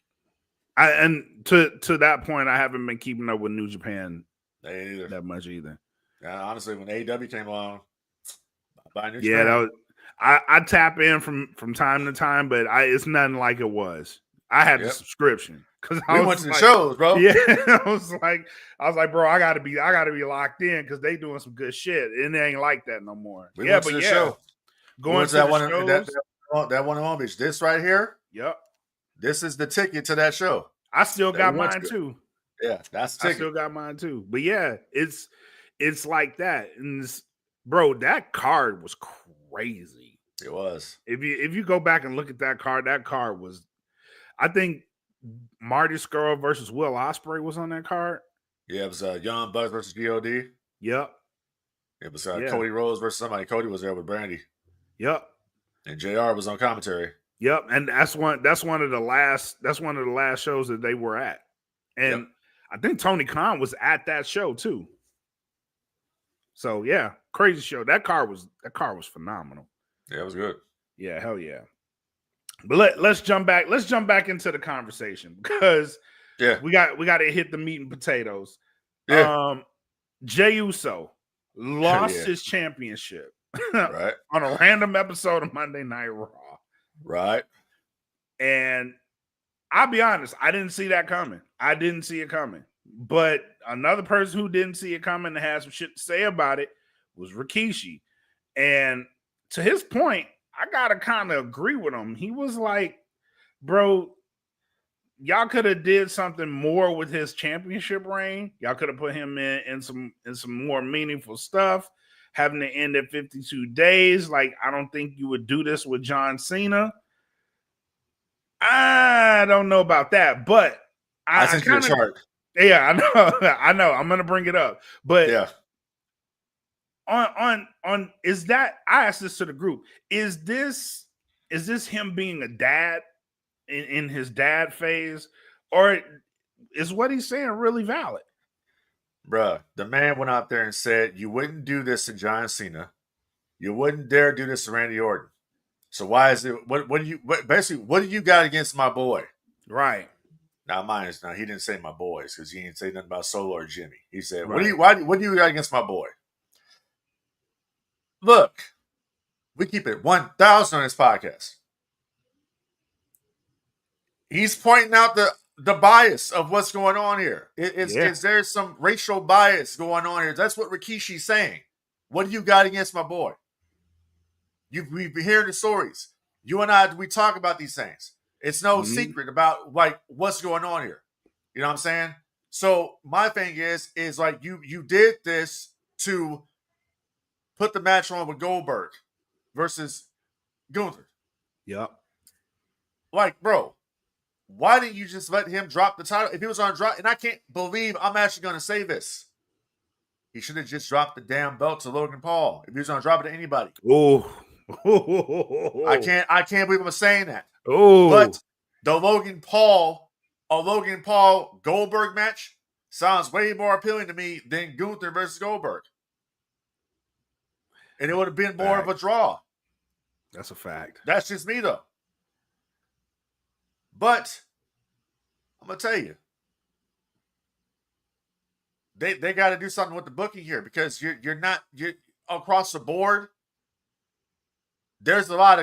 And to that point, I haven't been keeping up with New Japan that much either. Yeah, honestly, when AEW came along, I buy New Japan. Japan. I tap in from time to time, but it's nothing like it was. I had the subscription because we went to the shows, bro. Yeah, I was like, bro, I gotta be locked in because they doing some good shit, and it ain't like that no more. We went to the show. Going to that one on Long Beach. This right here. Yep. This is the ticket to that show. I still got mine too. Yeah, that's the ticket. I still got mine too. But yeah, it's like that, and bro, that card was crazy. It was. If you go back and look at that card was. I think Marty Scurll versus Will Ospreay was on that card. Yeah, it was Young Bucks versus God. Yep. It was Cody Rhodes versus somebody. Cody was there with Brandy. Yep. And JR was on commentary. Yep. And that's one of the last shows that they were at. And I think Tony Khan was at that show too. So yeah, crazy show. That card was phenomenal. Yeah, it was good. Yeah, hell yeah. But let's jump back. Let's jump back into the conversation because we got to hit the meat and potatoes. Yeah. Jey Uso lost his championship right on a random episode of Monday Night Raw. Right. And I'll be honest, I didn't see that coming. I didn't see it coming. But another person who didn't see it coming and had some shit to say about it was Rikishi. And to his point, I gotta kind of agree with him. He was like, bro, y'all could have did something more with his championship reign. Y'all could have put him in some more meaningful stuff. Having to end at 52 days. Like, I don't think you would do this with John Cena. I don't know about that, but I sent you a chart. Yeah, I know. I'm gonna bring it up. But yeah. On is that I asked this to the group, is this him being a dad in his dad phase, or is what he's saying really valid? Bruh, the man went out there and said you wouldn't do this to John Cena, you wouldn't dare do this to Randy Orton. So why is it what do you got against my boy? Right. Now he didn't say my boys because he didn't say nothing about Solo or Jimmy. He said, right. What do you got against my boy? Look, we keep it 1,000 on this podcast. He's pointing out the bias of what's going on here. Is there some racial bias going on here? That's what Rikishi's saying. What do you got against my boy? We've been hearing the stories. You and I, we talk about these things. It's no secret about like what's going on here. You know what I'm saying? So my thing is like you did this to put the match on with Goldberg versus Gunther. Yep. Like, bro, why didn't you just let him drop the title? If he was on drop, and I can't believe I'm actually going to say this. He should have just dropped the damn belt to Logan Paul. If he was going to drop it to anybody. Oh. I can't believe I'm saying that. Oh. But the Logan Paul Goldberg match sounds way more appealing to me than Gunther versus Goldberg. And it would have been more of a draw. That's a fact. That's just me, though. But I'm going to tell you, they got to do something with the booking here, because you're across the board. There's a lot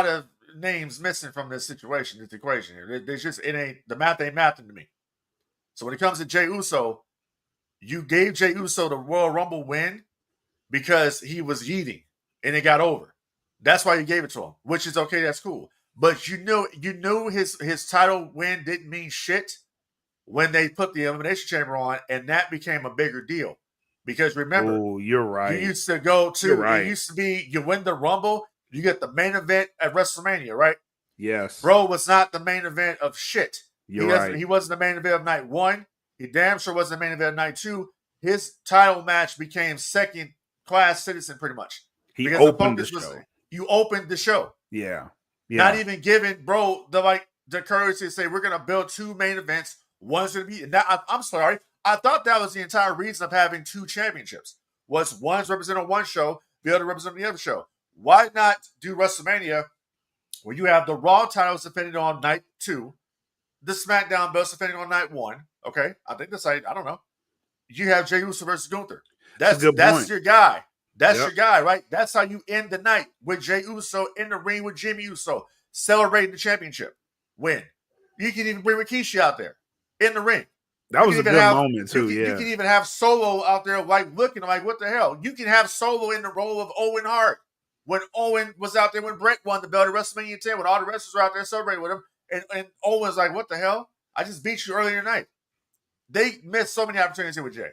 of names missing from this situation, this equation here. The math ain't mathing to me. So when it comes to Jey Uso, you gave Jey Uso the Royal Rumble win because he was yeeting and it got over. That's why you gave it to him, which is okay. That's cool. But you knew his title win didn't mean shit when they put the Elimination Chamber on, and that became a bigger deal. Because remember, oh, you're right. You used to go to, it used to be you win the Rumble, you get the main event at WrestleMania, right? Yes. Bro was not the main event of shit. You're right. He wasn't the main event of night 1. He damn sure wasn't the main event of night 2. His title match became second class citizen pretty much. He opened the show. You opened the show. Yeah. Not even giving bro the courage to say we're gonna build 2 main events. One's gonna be, and I'm sorry. I thought that was the entire reason of having 2 championships. Was one's representing one show, the other representing the other show. Why not do WrestleMania where you have the Raw titles defended on night 2, the SmackDown belts defended on night 1? Okay, I think that's I don't know. You have Jey Uso versus Gunther. That's your guy. That's your guy, right? That's how you end the night, with Jey Uso in the ring with Jimmy Uso, celebrating the championship win. You can even bring Rikishi out there in the ring. That was a good moment too. You can even have Solo out there, like looking like, what the hell? You can have Solo in the role of Owen Hart when Owen was out there when Brett won the belt at WrestleMania 10, when all the wrestlers were out there celebrating with him, and Owen's like, what the hell? I just beat you earlier tonight. They missed so many opportunities here with Jey.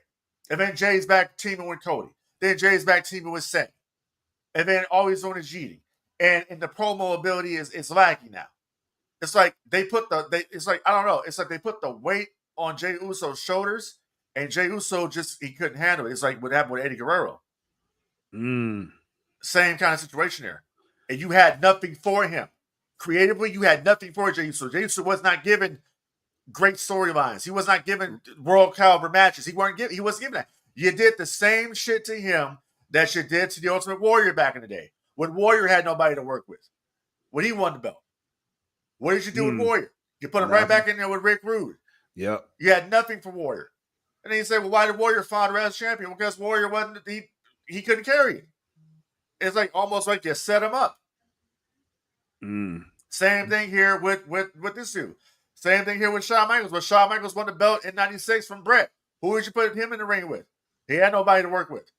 And then Jay's back teaming with Cody. Then Jay's back teaming with Seth. And then all he's doing is yeeting. And the promo ability is lacking now. It's like they put they put the weight on Jey Uso's shoulders, and Jey Uso he couldn't handle it. It's like what happened with Eddie Guerrero. Same kind of situation there. And you had nothing for him. Creatively, you had nothing for Jey Uso. Jey Uso was not given great storylines. He was not given world caliber matches. He wasn't given that. You did the same shit to him that you did to the Ultimate Warrior back in the day, when Warrior had nobody to work with, when he won the belt. What did you do with Warrior? You put him right back in there with Rick Rude. Yep. You had nothing for Warrior. And then you say, well, why did Warrior founder as champion? Because Warrior wasn't, he couldn't carry it. It's like almost like you set him up. Same thing here with this dude. Same thing here with Shawn Michaels. When Shawn Michaels won the belt in '96 from Brett, who did you put him in the ring with? He had nobody to work with.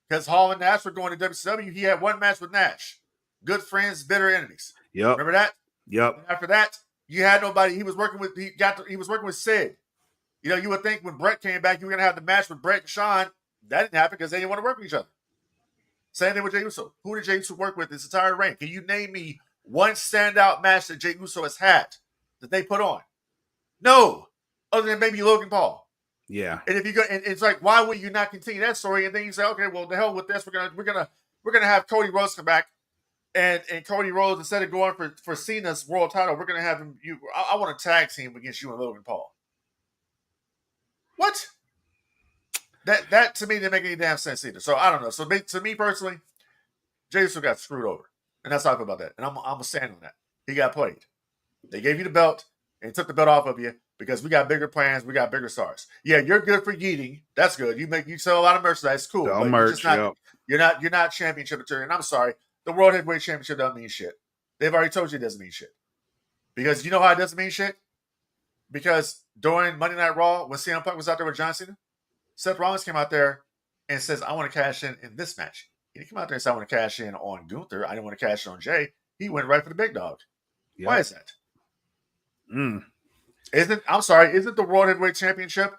Because Hall and Nash were going to WCW. He had one match with Nash. Good friends, bitter enemies. Yep. Remember that? Yep. And after that, you had nobody. He was working with Sid. You know, you would think when Brett came back, you were going to have the match with Brett and Shawn. That didn't happen because they didn't want to work with each other. Same thing with Jey Uso. Who did Jey Uso work with this entire reign? Can you name me one standout match that Jey Uso has had that they put on? No, other than maybe Logan Paul. Yeah. And if you go, and it's like, why would you not continue that story? And then you say, okay, well, the hell with this. We're gonna have Cody Rhodes come back, and Cody Rhodes, instead of going for Cena's world title, we're gonna have him. I want a tag team against you and Logan Paul. What? That to me didn't make any damn sense either. So I don't know. So to me personally, Jey Uso got screwed over, and that's how I feel about that. And I'm a stand on that. He got played. They gave you the belt and took the belt off of you because we got bigger plans. We got bigger stars. Yeah, you're good for yeeting. That's good. You sell a lot of merchandise. Cool. But merch. You're not championship material. And I'm sorry, the World Heavyweight Championship doesn't mean shit. They've already told you it doesn't mean shit. Because you know how it doesn't mean shit? Because during Monday Night Raw, when CM Punk was out there with John Cena, Seth Rollins came out there and says, I want to cash in this match. He didn't come out there and say, I want to cash in on Gunther. I didn't want to cash in on Jay. He went right for the big dog. Yep. Why is that? Isn't the World Heavyweight Championship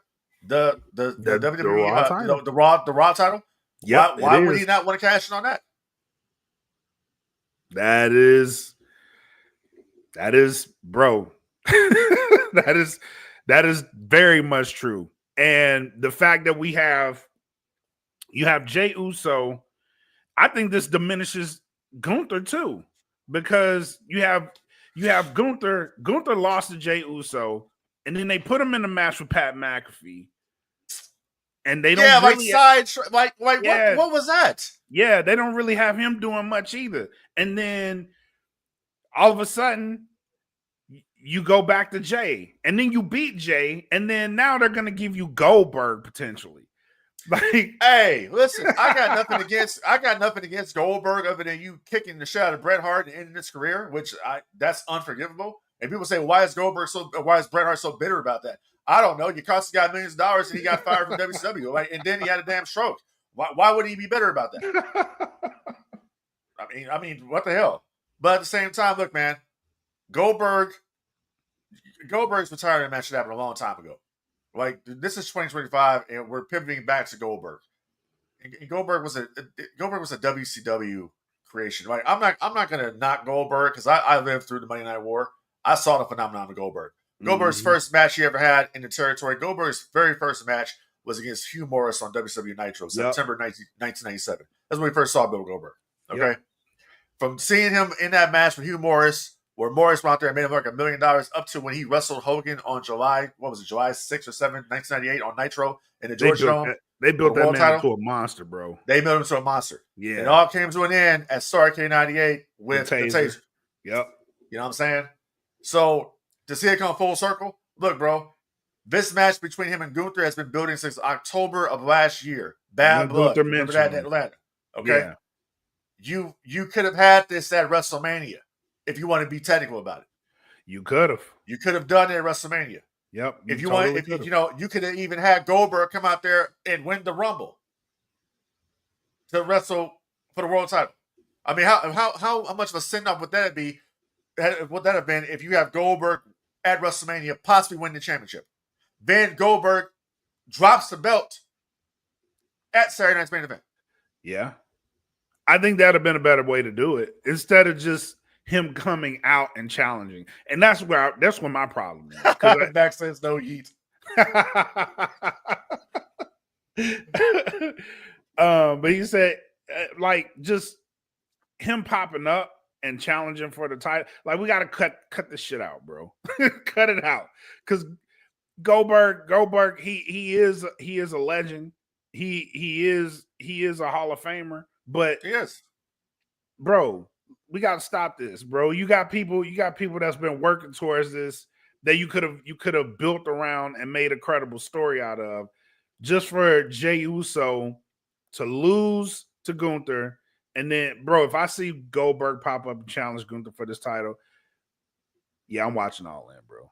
the WWE Raw title. the Raw title? Yep, Why it would is. he not want to cash in on that? That is, bro. that is very much true. And the fact that you have Jey Uso, I think this diminishes Gunther too, because you have Gunther. Gunther lost to Jey Uso, and then they put him in a match with Pat McAfee, and they don't really, what was that? Yeah, they don't really have him doing much either. And then all of a sudden, you go back to Jey, and then you beat Jey, and then now they're going to give you Goldberg potentially. Like, hey, listen, I got nothing against Goldberg other than you kicking the shit out of Bret Hart and ending his career, that's unforgivable. And people say, why is Bret Hart so bitter about that? I don't know. You cost the guy millions of dollars and he got fired from WCW, right? And then he had a damn stroke. Why would he be bitter about that? I mean, what the hell? But at the same time, look, man, Goldberg's retirement match should happen a long time ago. Like, this is 2025, and we're pivoting back to Goldberg. And Goldberg was a WCW creation. Right? I'm not gonna knock Goldberg because I lived through the Monday Night War. I saw the phenomenon of Goldberg. Goldberg's first match he ever had in the territory. Goldberg's very first match was against Hugh Morris on WCW Nitro, September 1997. That's when we first saw Bill Goldberg. Okay, from seeing him in that match with Hugh Morris, where Morris went out there and made him like $1 million, up to when he wrestled Hogan on July 6 or 7, 1998 on Nitro in the Georgia Dome. They built that man into a monster, bro. They built him into a monster. Yeah. It all came to an end at Starrcade 98 with the taser. Yep. You know what I'm saying? So to see it come full circle, look, bro, this match between him and Gunther has been building since October of last year. Bad blood. Remember that in Atlanta. Okay. Yeah. You could have had this at WrestleMania if you want to be technical about it. You could have. You could have done it at WrestleMania. Yep. If you want, you could have even had Goldberg come out there and win the Rumble to wrestle for the world title. I mean, how much of a send off would that be? Would that have been if you have Goldberg at WrestleMania possibly win the championship? Then Goldberg drops the belt at Saturday Night's Main Event. Yeah, I think that'd have been a better way to do it instead of just him coming out and challenging. And that's where my problem is. Back says no yeet. But he said, like, just him popping up and challenging for the title. Like, we got to cut this shit out, bro. Cut it out. Because Goldberg, he is a legend. He is a Hall of Famer. But yes, bro, we got to stop this, bro. You got people that's been working towards this that you could have built around and made a credible story out of, just for Jey Uso to lose to Gunther. And then, bro, if I see Goldberg pop up and challenge Gunther for this title, yeah, I'm watching all in, bro.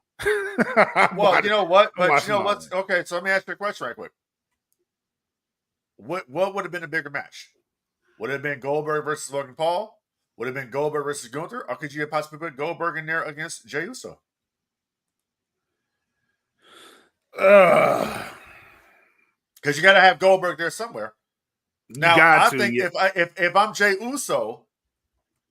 Well, you know what? But you know what's okay. So let me ask you a question right quick. What would have been a bigger match? Would it have been Goldberg versus Logan Paul? Would it have been Goldberg versus Gunther? Or could you have possibly put Goldberg in there against Jey Uso? Because you got to have Goldberg there somewhere. Now, I think if I'm Jey Uso,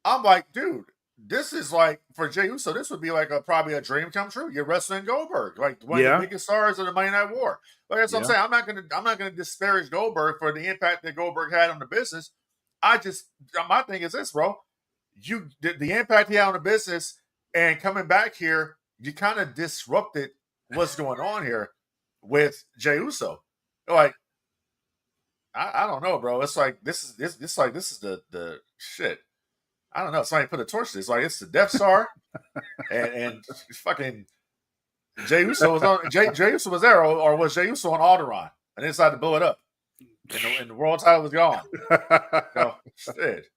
I'm like, dude, this is like, for Jey Uso, this would be like probably a dream come true. You're wrestling Goldberg, like one of the biggest stars of the Monday Night War. Like that's what I'm saying. I'm not gonna disparage Goldberg for the impact that Goldberg had on the business. My thing is this, bro. The impact he had on the business, and coming back here, you kind of disrupted what's going on here with Jey Uso. Like, I don't know, bro. It's like this is the shit. I don't know. Somebody put a torch to this. Like, it's the Death Star, and fucking Jey Uso was on. Jey Uso was there, or was Jey Uso on Alderaan, and they decided to blow it up, and the world title was gone. Shit.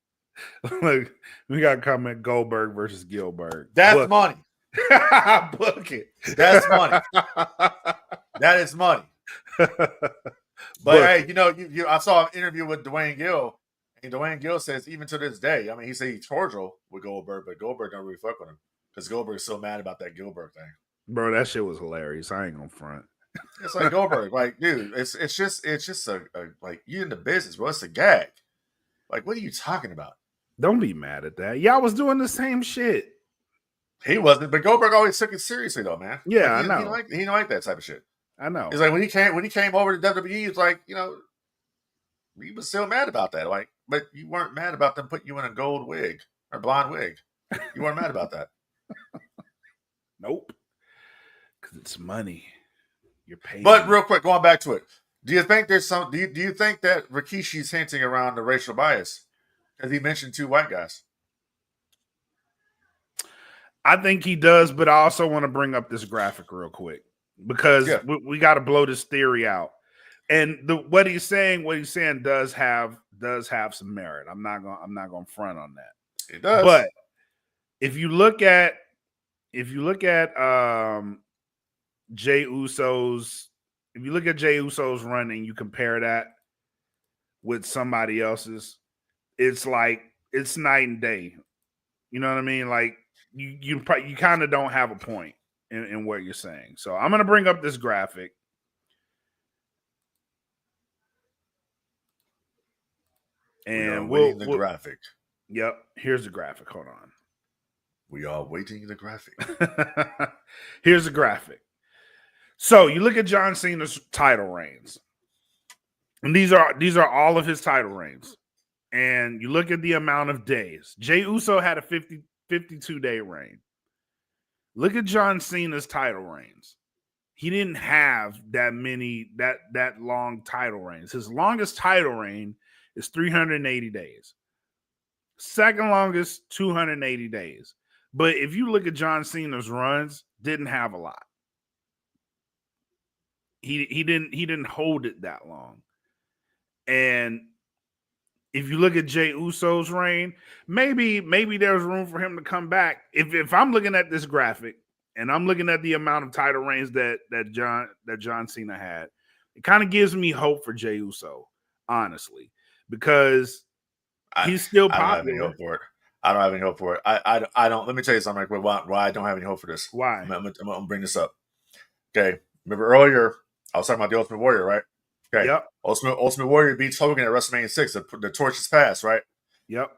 Look, we got to comment Goldberg versus Gilbert. That's money. Book it. That's money. That is money. But hey, I saw an interview with Dwayne Gill, and Dwayne Gill says even to this day, I mean, he said he's cordial with Goldberg, but Goldberg don't really fuck with him because Goldberg's so mad about that Gilbert thing. Bro, that shit was hilarious. I ain't gonna front. It's like Goldberg, like, dude, it's just a like, you in the business, bro. It's a gag. Like, what are you talking about? Don't be mad at that. Y'all was doing the same shit. He wasn't, but Goldberg always took it seriously, though, man. Yeah, like, I know. He don't like that type of shit. I know. It's like when he came over to WWE, he was like, you know, he was still mad about that. Like, but you weren't mad about them putting you in a gold wig or blonde wig. You weren't mad about that. Nope. Because it's money. You're paying. But real quick, going back to it, do you think there's some? Do you think that Rikishi's hinting around the racial bias? Because he mentioned 2 white guys. I think he does, but I also want to bring up this graphic real quick because we got to blow this theory out. And what he's saying does have some merit. I'm not gonna front on that. It does. But if you look at Jey Uso's run and you compare that with somebody else's, it's like it's night and day. You know what I mean? Like you kind of don't have a point in what you're saying. So I'm gonna bring up this graphic. And we'll the graphic. Yep, here's the graphic. Hold on. We are waiting the graphic. Here's the graphic. So you look at John Cena's title reigns. And these are all of his title reigns. And you look at the amount of days. Jey Uso had a 52-day reign. Look at John Cena's title reigns. He didn't have that long title reigns. His longest title reign is 380 days. Second longest, 280 days. But if you look at John Cena's runs, didn't have a lot. He didn't hold it that long. And if you look at Jey Uso's reign, maybe there's room for him to come back. If I'm looking at this graphic and I'm looking at the amount of title reigns that John Cena had, it kind of gives me hope for Jey Uso, honestly, because he's still popular. I don't have any hope for it. I don't have any hope for it. I don't. Let me tell you something. Like, why I don't have any hope for this. Why? I'm gonna bring this up. Okay. Remember earlier I was talking about the Ultimate Warrior, right? Okay. Yep. Ultimate Warrior beats Hogan at WrestleMania 6. The torch is passed, right? Yep.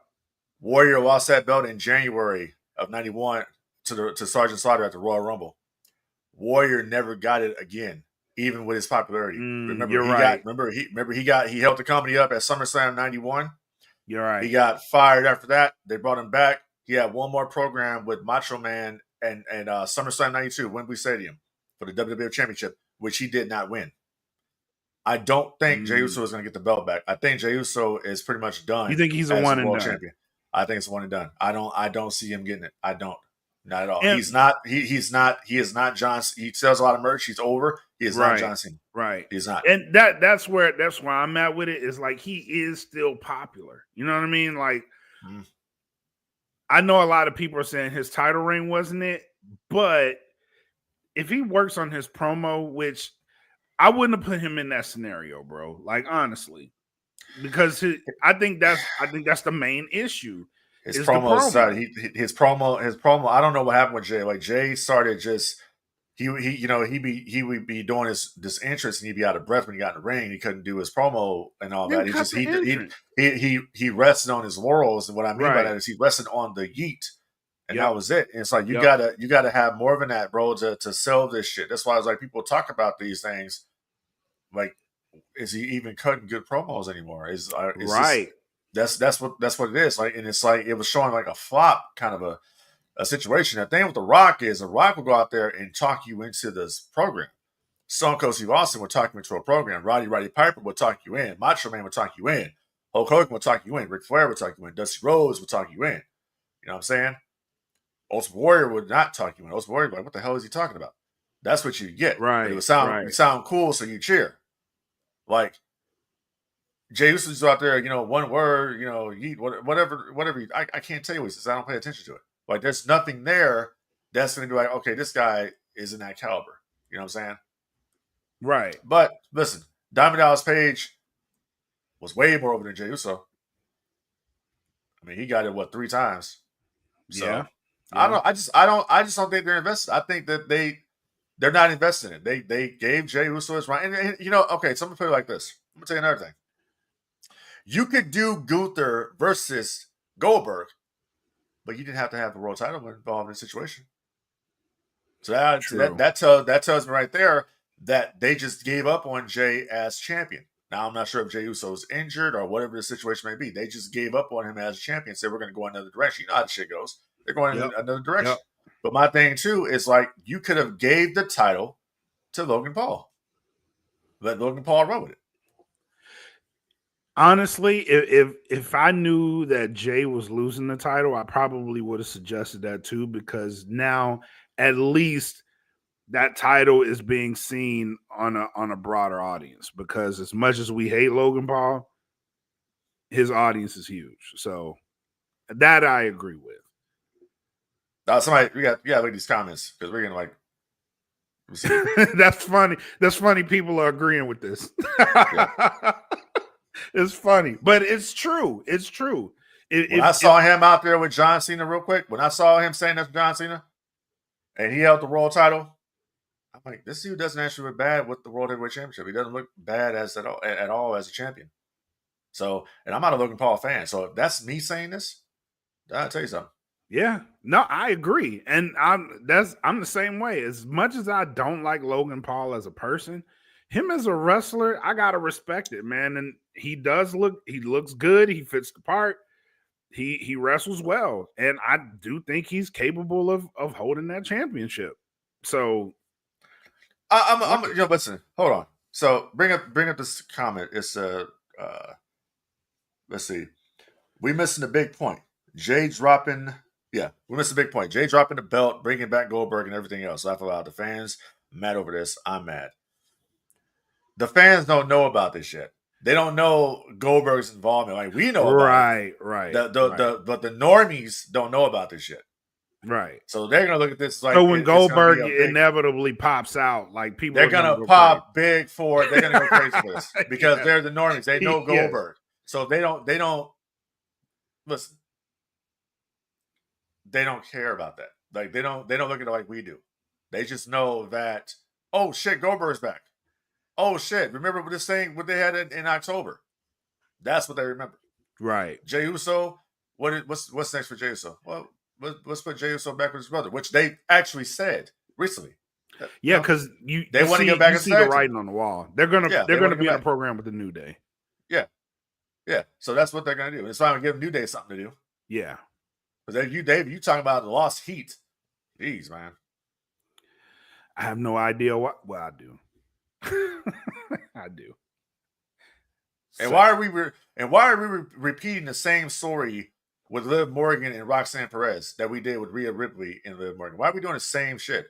Warrior lost that belt in January of '91 to Sergeant Slaughter at the Royal Rumble. Warrior never got it again, even with his popularity. He held the company up at SummerSlam '91. You're right. He got fired after that. They brought him back. He had one more program with Macho Man and SummerSlam '92, Wembley Stadium, for the WWF Championship, which he did not win. I don't think Jey Uso is going to get the belt back. I think Jey Uso is pretty much done. You think he's a one and done champion? I think it's a one and done. I don't see him getting it. I don't. Not at all. And he's not. He is not John. He sells a lot of merch. He's over. He is not John Cena. Right. He's not. And that's where I'm at with it. Is like he is still popular. You know what I mean? Like I know a lot of people are saying his title reign wasn't it, but if he works on his promo, which I wouldn't have put him in that scenario, bro. Like honestly, because I think that's the main issue. His promo started. His promo. I don't know what happened with Jey. Like Jey started just he would be doing this entrance and he'd be out of breath when he got in the ring. He couldn't do his promo and all that. He rested on his laurels, and what I mean by that is he rested on the yeet, and that was it. And it's like you gotta have more than that, bro, to sell this shit. That's why it's like people talk about these things. Like, is he even cutting good promos anymore? Is right. That's what it is. Like, and it's like it was showing like a flop kind of a situation. The thing with The Rock is The Rock will go out there and talk you into this program. Stone Cold Steve Austin will talk you into a program. Roddy Piper will talk you in. Macho Man will talk you in. Hulk Hogan will talk you in. Ric Flair will talk you in. Dusty Rhodes will talk you in. You know what I'm saying? Ultimate Warrior would not talk you in. Ultimate Warrior would be like, what the hell is he talking about? That's what you get. Right. But it would sound cool, so you cheer. Like Jey Uso's out there, one word, whatever. I can't tell you what he says. I don't pay attention to it. Like, there's nothing there that's going to be like, okay, this guy is in that caliber. You know what I'm saying? Right. But listen, Diamond Dallas Page was way more over than Jey Uso. I mean, he got it 3 times. So I don't know. I just don't think they're invested. I think that They're not invested in it. They gave Jey Uso his right. And you know, okay, so I'm gonna put it like this. I'm gonna tell you another thing. You could do Gunther versus Goldberg, but you didn't have to have the world title involved in the situation. So that tells me right there that they just gave up on Jey as champion. Now I'm not sure if Jey Uso is injured or whatever the situation may be. They just gave up on him as champion. Said we're going to go another direction. You know how the shit goes. They're going in another direction. Yep. But my thing too is like you could have gave the title to Logan Paul. Let Logan Paul run with it. Honestly, if I knew that Jey was losing the title, I probably would have suggested that too, because now at least that title is being seen on a broader audience. Because as much as we hate Logan Paul, his audience is huge. So that I agree with. Somebody, we got look at these comments because we're gonna like. That's funny. That's funny. People are agreeing with this. Yeah. It's funny, but it's true. It's true. I saw him out there with John Cena real quick. When I saw him saying that's John Cena, and he held the world title, I'm like, this dude doesn't actually look bad with the World Heavyweight Championship. He doesn't look bad at all as a champion. So, and I'm not a Logan Paul fan. So if that's me saying this, I'll tell you something. Yeah, no, I agree, and I'm the same way. As much as I don't like Logan Paul as a person, him as a wrestler, I gotta respect it, man. And he looks good. He fits the part. He wrestles well, and I do think he's capable of holding that championship. So, I'm listen. Hold on. So bring up this comment. It's let's see. We missing a big point. Jey dropping. Yeah, we missed a big point. Jey dropping the belt, bringing back Goldberg and everything else. Laugh aloud. The fans mad over this. I'm mad. The fans don't know about this shit. They don't know Goldberg's involvement. Like we know about it. Right. But the normies don't know about this shit. Right. So they're gonna look at this like so when Goldberg inevitably pops out, like people they're gonna pop big for it. They're gonna go crazy for this because they're the normies. They know Goldberg. So they don't listen. They don't care about that. Like they don't look at it like we do. They just know that, oh shit, Goldberg's back. Oh shit! Remember what they had in October? That's what they remember. Right. Jey Uso. What's next for Jey Uso? Well, let's put Jey Uso back with his brother, which they actually said recently. Yeah, because they want to get back. You see the writing on the wall. They're gonna be in a program with the New Day. Yeah. So that's what they're gonna do. It's fine to give New Day something to do. Yeah. Because you talking about the lost heat. Jeez, man. I have no idea what. Well, I do. I do. And why are we repeating the same story with Liv Morgan and Roxanne Perez that we did with Rhea Ripley and Liv Morgan? Why are we doing the same shit?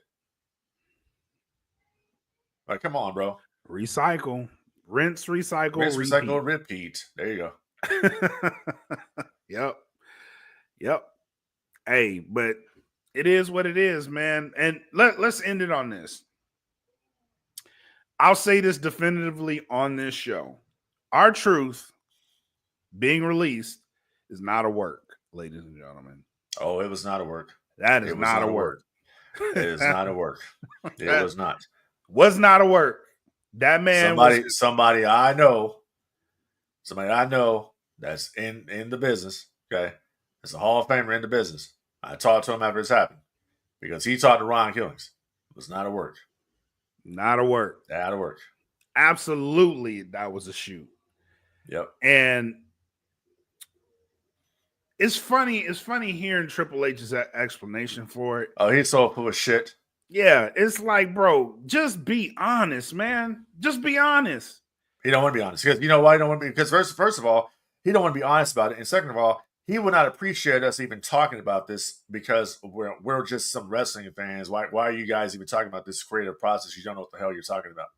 Like, come on, bro. Recycle, rinse, recycle, repeat. There you go. Yep. Hey, but it is what it is, man. And let's end it on this. I'll say this definitively on this show. R-Truth being released is not a work, ladies and gentlemen. Oh, it was not a work. That is not a work. It is not a work. It was not. Was not a work. That man somebody I know that's in the business, okay? It's a Hall of Famer in the business. I talked to him after this happened because he talked to Ron Killings. It was not a work. Not a work. Not a work. Absolutely, that was a shoot. Yep. And it's funny hearing Triple H's explanation for it. Oh, he's so full of shit. Yeah, it's like, bro, just be honest, man. Just be honest. He don't want to be honest. Because you know why he don't want to be? Because first of all, he don't want to be honest about it. And second of all, he would not appreciate us even talking about this because we're just some wrestling fans. Why are you guys even talking about this creative process? You don't know what the hell you're talking about.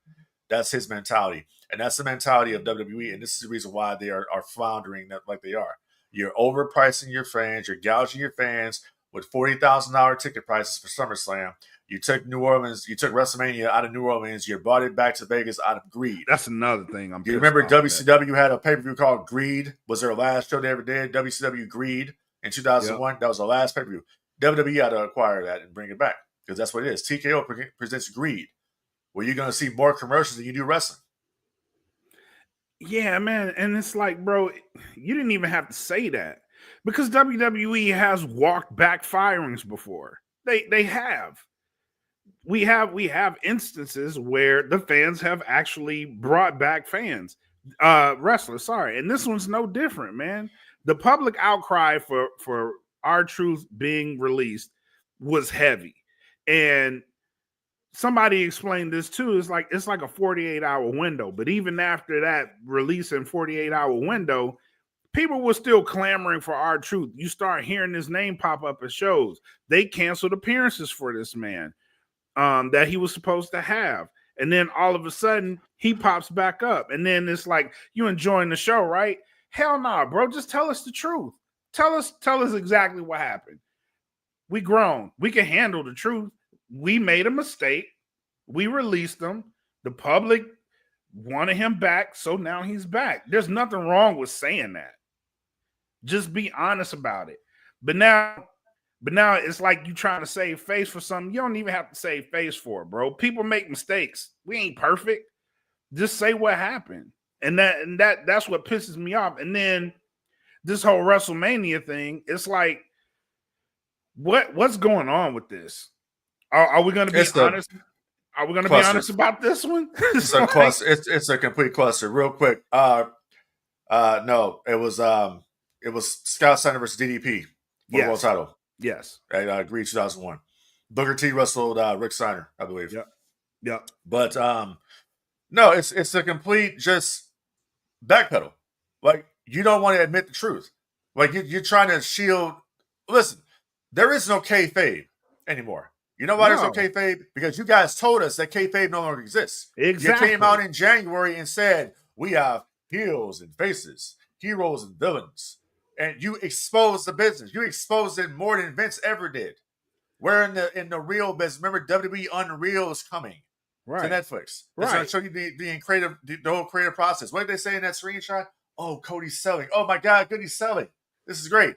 That's his mentality. And that's the mentality of WWE. And this is the reason why they are floundering like they are. You're overpricing your fans. You're gouging your fans with $40,000 ticket prices for SummerSlam. You took WrestleMania out of New Orleans. You brought it back to Vegas out of greed. That's another thing. You remember WCW had a pay-per-view called Greed? Was their last show they ever did? WCW Greed in 2001. Yep. That was the last pay-per-view. WWE had to acquire that and bring it back. because that's what it is. TKO presents greed, where you're going to see more commercials than you do wrestling. Yeah, man. And it's like, bro, you didn't even have to say that because WWE has walked back firings before. They have. We have instances where the fans have actually brought back wrestlers, sorry. And this one's no different, man. The public outcry for R-Truth being released was heavy. And somebody explained this too. It's like a 48-hour window. But even after that release in 48-hour window, people were still clamoring for R-Truth. You start hearing his name pop up at shows. They canceled appearances for this man that he was supposed to have. And then all of a sudden, he pops back up. And then it's like, you enjoying the show, right? Hell nah, bro. Just tell us the truth. Tell us exactly what happened. We grown. We can handle the truth. We made a mistake. We released him. The public wanted him back, so now he's back. There's nothing wrong with saying that. Just be honest about it. But now it's like you trying to save face for something you don't even have to save face for, bro. People make mistakes. We ain't perfect. Just say what happened. And that's what pisses me off. And then this whole WrestleMania thing, it's like, what's going on with this? Are we going to be honest? Are we going to be honest about this one? It's a cluster. It's a complete cluster. Real quick. No, it was Scott Steiner versus DDP for the world title. Yes. I agree. 2001. Booker T wrestled Rick Steiner, I believe. Yep. But no, it's a complete just backpedal. Like, you don't want to admit the truth. Like, you're trying to shield. Listen, there is no kayfabe anymore. You know why there's no kayfabe? Because you guys told us that kayfabe no longer exists. Exactly. You came out in January and said, we have heels and faces, heroes and villains. And you exposed the business. You exposed it more than Vince ever did. We're in the real business. Remember, WWE Unreal is coming to Netflix. It's going to show you the whole creative process. What did they say in that screenshot? Oh, Cody's selling. Oh my God, Cody's selling. This is great.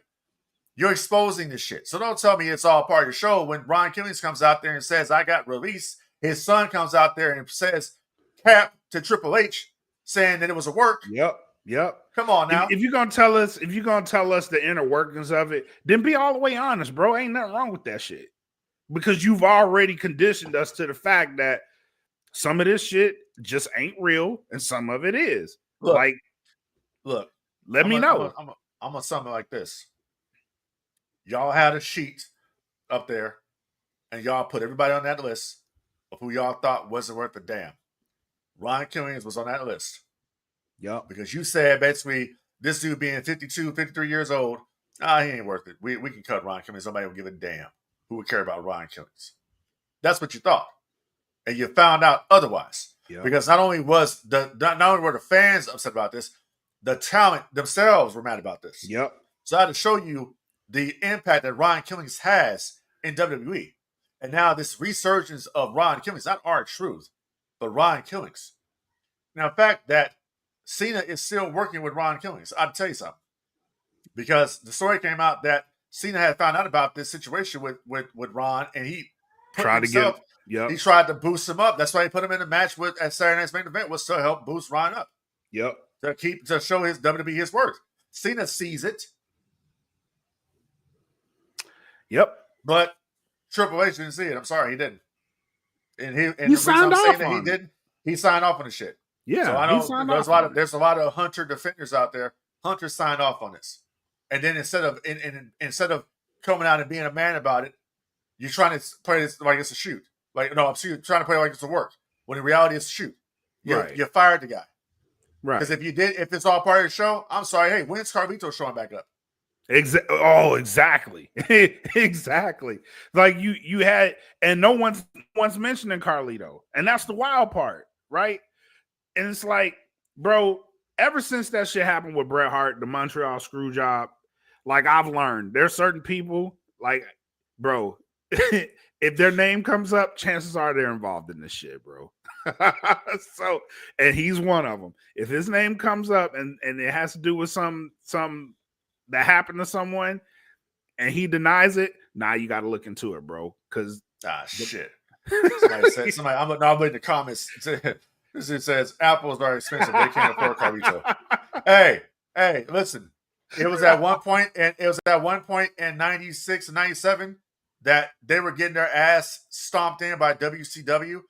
You're exposing this shit. So don't tell me it's all part of the show. When Ron Killings comes out there and says, I got released, his son comes out there and says, cap to Triple H, saying that it was a work. Yep. Come on now. If you're gonna tell us the inner workings of it, then be all the way honest, bro. Ain't nothing wrong with that shit. Because you've already conditioned us to the fact that some of this shit just ain't real and some of it is. Look, let me know. I'm gonna sum it like this. Y'all had a sheet up there, and y'all put everybody on that list of who y'all thought wasn't worth a damn. Ron Killings was on that list. Yep. Because you said basically this dude being 52, 53 years old, he ain't worth it. We can cut Ron Killings. Nobody will give a damn. Who would care about Ron Killings? That's what you thought. And you found out otherwise. Yep. Because not only were the fans upset about this, the talent themselves were mad about this. Yep. So I had to show you the impact that Ron Killings has in WWE. And now this resurgence of Ron Killings, not R-Truth, but Ron Killings. Now, the fact that Cena is still working with Ron Killings, I'll tell you something. Because the story came out that Cena had found out about this situation with Ron, and he tried to boost him up. That's why he put him in a match at Saturday Night's Main Event, was to help boost Ron up. Yep. To show his WWE his worth. Cena sees it. Yep. But Triple H didn't see it. I'm sorry, he didn't. And he signed off on he didn't. He signed off on the shit. Yeah. So I know there's a lot of Hunter defenders out there. Hunter signed off on this. And then instead of coming out and being a man about it, you're trying to play this like it's a shoot. Trying to play like it's a work. When in reality it's a shoot. You fired the guy. Right. Because if it's all part of the show, I'm sorry. Hey, when's Carlito showing back up? Exactly. Exactly. Like you had, and no one's mentioning Carlito. And that's the wild part, right? And it's like, bro, ever since that shit happened with Bret Hart, the Montreal screw job, like I've learned there's certain people, like, bro, if their name comes up, chances are they're involved in this shit, bro. So, and he's one of them. If his name comes up and it has to do with some that happened to someone and he denies it, you got to look into it, bro. Because Ah, shit. Somebody said, I'm in the comments. It says apples are expensive. They can't afford Carlito. Hey, listen. It was at one point, in 96 and 97 that they were getting their ass stomped in by WCW.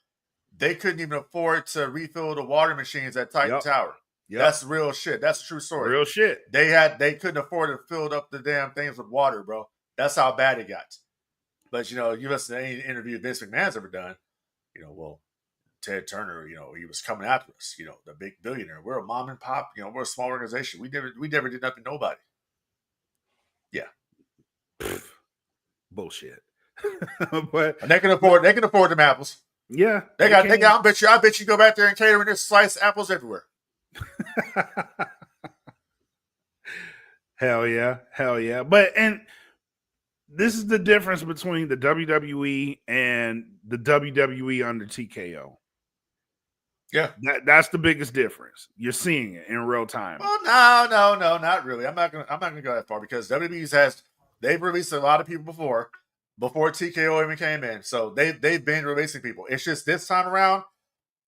They couldn't even afford to refill the water machines at Titan Tower. Yep. That's real shit. That's a true story. Real shit. They couldn't afford to fill up the damn things with water, bro. That's how bad it got. But you listen to any interview Vince McMahon's ever done, Ted Turner, he was coming after us, the big billionaire. We're a mom and pop, we're a small organization. We never did nothing to nobody. Yeah. Bullshit. But and they can afford them apples. Yeah. They got I bet you go back there and cater and there's sliced apples everywhere. Hell yeah. But and this is the difference between the WWE and the WWE under TKO. Yeah, that's the biggest difference. You're seeing it in real time. Well, no, not really. I'm not gonna go that far because they've released a lot of people before TKO even came in. So they've been releasing people. It's just this time around,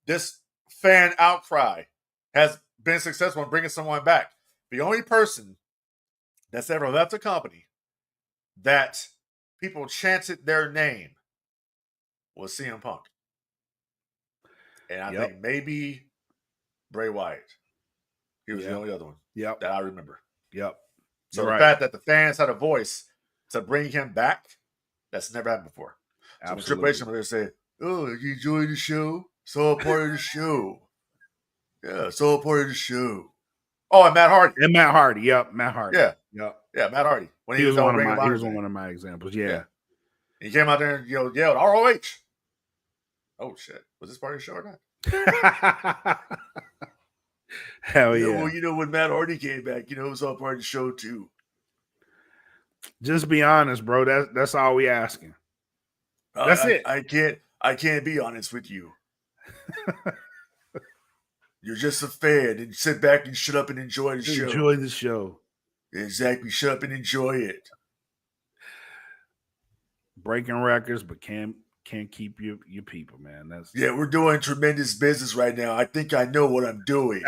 this fan outcry has been successful in bringing someone back. The only person that's ever left a company that people chanted their name was CM Punk. And I think maybe Bray Wyatt. He was the only other one that I remember. Yep. So the fact that the fans had a voice to bring him back, that's never happened before. So when Triple H would say, "Oh, you enjoyed the show? So a part of the show." Yeah, so a part of the show. Oh, and Matt Hardy. Matt Hardy. Yep, Matt Hardy. Yeah. Yep. Yeah, Matt Hardy. When he was one of my examples. Yeah. He came out there and yelled ROH. Oh shit. Was this part of the show or not? Hell yeah. Well, when Matt Hardy came back, it was all part of the show too. Just be honest, bro. That's all we asking. That's it. I can't be honest with you. You're just a fan and sit back and shut up and enjoy the show. Enjoy the show. Exactly. Shut up and enjoy it. Breaking records, but can't keep your people, man. We're doing tremendous business right now. I think I know what I'm doing.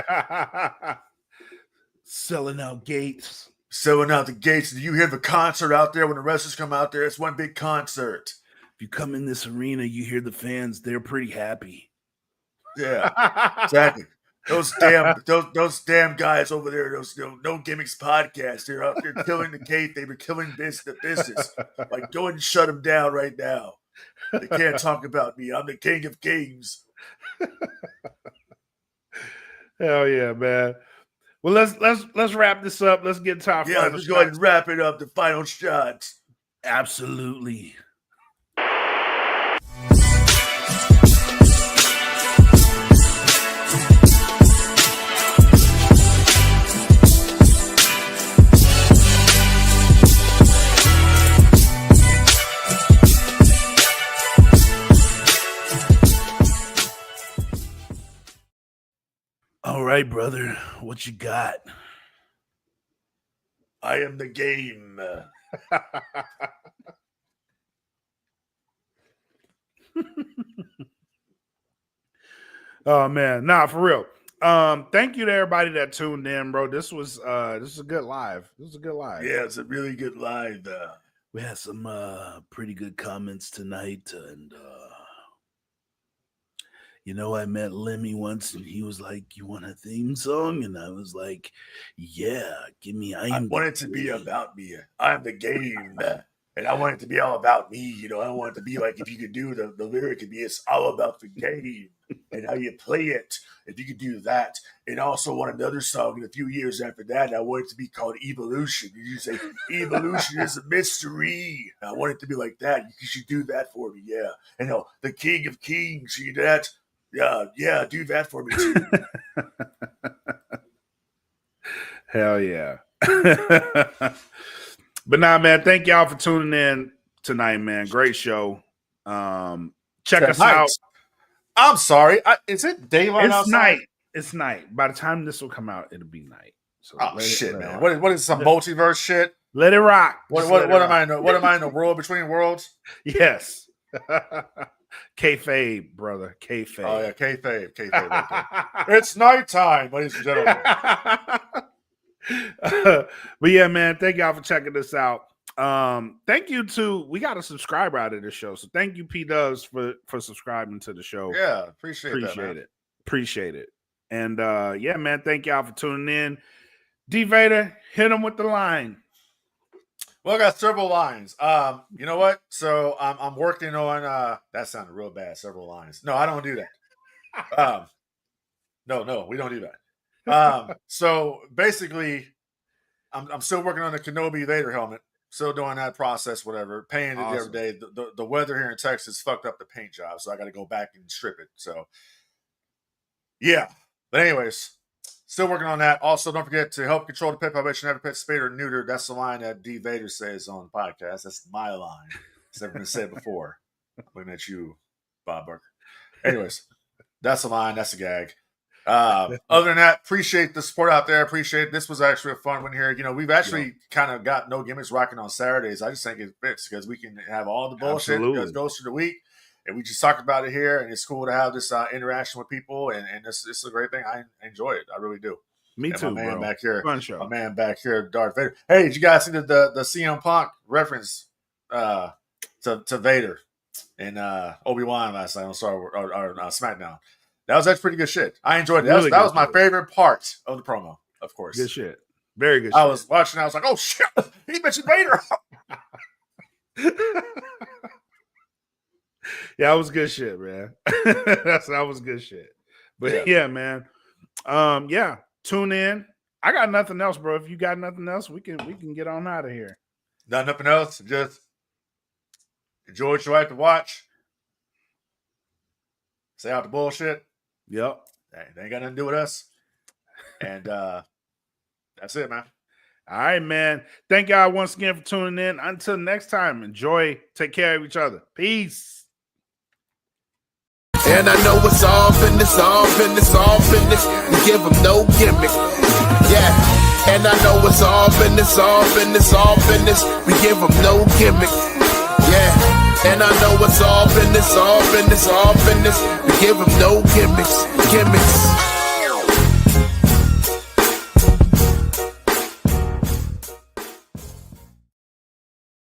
Selling out gates. Selling out the gates. Do you hear the concert out there when the wrestlers come out there? It's one big concert. If you come in this arena, you hear the fans. They're pretty happy. Yeah, exactly. Those damn guys over there, those No Gimmicks podcast, they're out there killing the cave. They were killing the business. Like, go ahead and shut them down right now. They can't talk about me. I'm the king of kings. Hell yeah, man. Well, let's wrap this up. Let's get to our final let's go ahead and wrap it up. The final shots. Absolutely. All right, brother. What you got? I am the game. Oh man, nah, for real. Thank you to everybody that tuned in, bro. This was a good live. This was a good live. Yeah, it's a really good live. We had some pretty good comments tonight, and I met Lemmy once, and he was like, "You want a theme song?" And I was like, "Yeah, give me." I want it to be about me. I'm the game, and I want it to be all about me. I want it to be like, if you could do the lyric, it'd be it's all about the game and how you play it. If you could do that, and I also want another song in a few years after that. I want it to be called Evolution. You say Evolution is a mystery. I want it to be like that. You should do that for me, yeah. And the King of Kings, you do that. Yeah, do that for me too. Hell yeah. But nah, man, thank y'all for tuning in tonight, man. Great show. Check us out. I'm sorry. Is it daylight It's outside? night. It's night. By the time this will come out, it'll be night. So shit, man. What is some multiverse shit? Let it rock. What am I in the world between worlds? Yes. Kayfabe, brother. Kayfabe. Oh yeah, kayfabe. Right there. It's nighttime, ladies and gentlemen. But yeah, man, thank y'all for checking this out. Thank you to we got a subscriber out of the show, so thank you P Dubs for subscribing to the show. Yeah, appreciate it. And yeah, man, thank y'all for tuning in. D Vader, hit him with the line. Well, I got several lines. You know what? So I'm working on that sounded real bad, several lines. No, I don't do that. No, we don't do that. So basically I'm still working on the Kenobi Vader helmet. Still doing that process, whatever. Painting it the other day. The weather here in Texas fucked up the paint job, so I got to go back and strip it. So, yeah. But anyways, still working on that. Also, don't forget to help control the pet population. Have a pet spayed or neutered. That's the line that D. Vader says on the podcast. That's my line. It's never been said before. Looking at you, Bob Barker. Anyways, that's the line. That's the gag. Other than that, appreciate the support out there. Appreciate it. This was actually a fun one here. You know, we've actually kind of got no gimmicks rocking on Saturdays. I just think it fits because we can have all the bullshit that goes through the week, and we just talk about it here. And it's cool to have this interaction with people, and this is a great thing. I enjoy it. I really do. Me too, my man bro. back here, Fun show. My man back here, Darth Vader. Hey, did you guys see the CM Punk reference to Vader in Obi-Wan last night on SmackDown? That was actually pretty good shit. I enjoyed it. That was my favorite part of the promo, of course. Good shit. Very good shit. I was watching, I was like, oh shit, he mentioned Vader. Yeah, that was good shit, man. that was good shit. But yeah, man. Yeah, tune in. I got nothing else, bro. If you got nothing else, we can get on out of here. Nothing else. Just enjoy what you like to watch. Stay out the bullshit. Yep. They ain't got nothing to do with us. And that's it, man. All right, man. Thank y'all once again for tuning in. Until next time, enjoy. Take care of each other. Peace. And I know it's all business. We give them no gimmick. Yeah. And I know it's all business. We give them no gimmick. Yeah. And I know it's all business. We give them no gimmicks.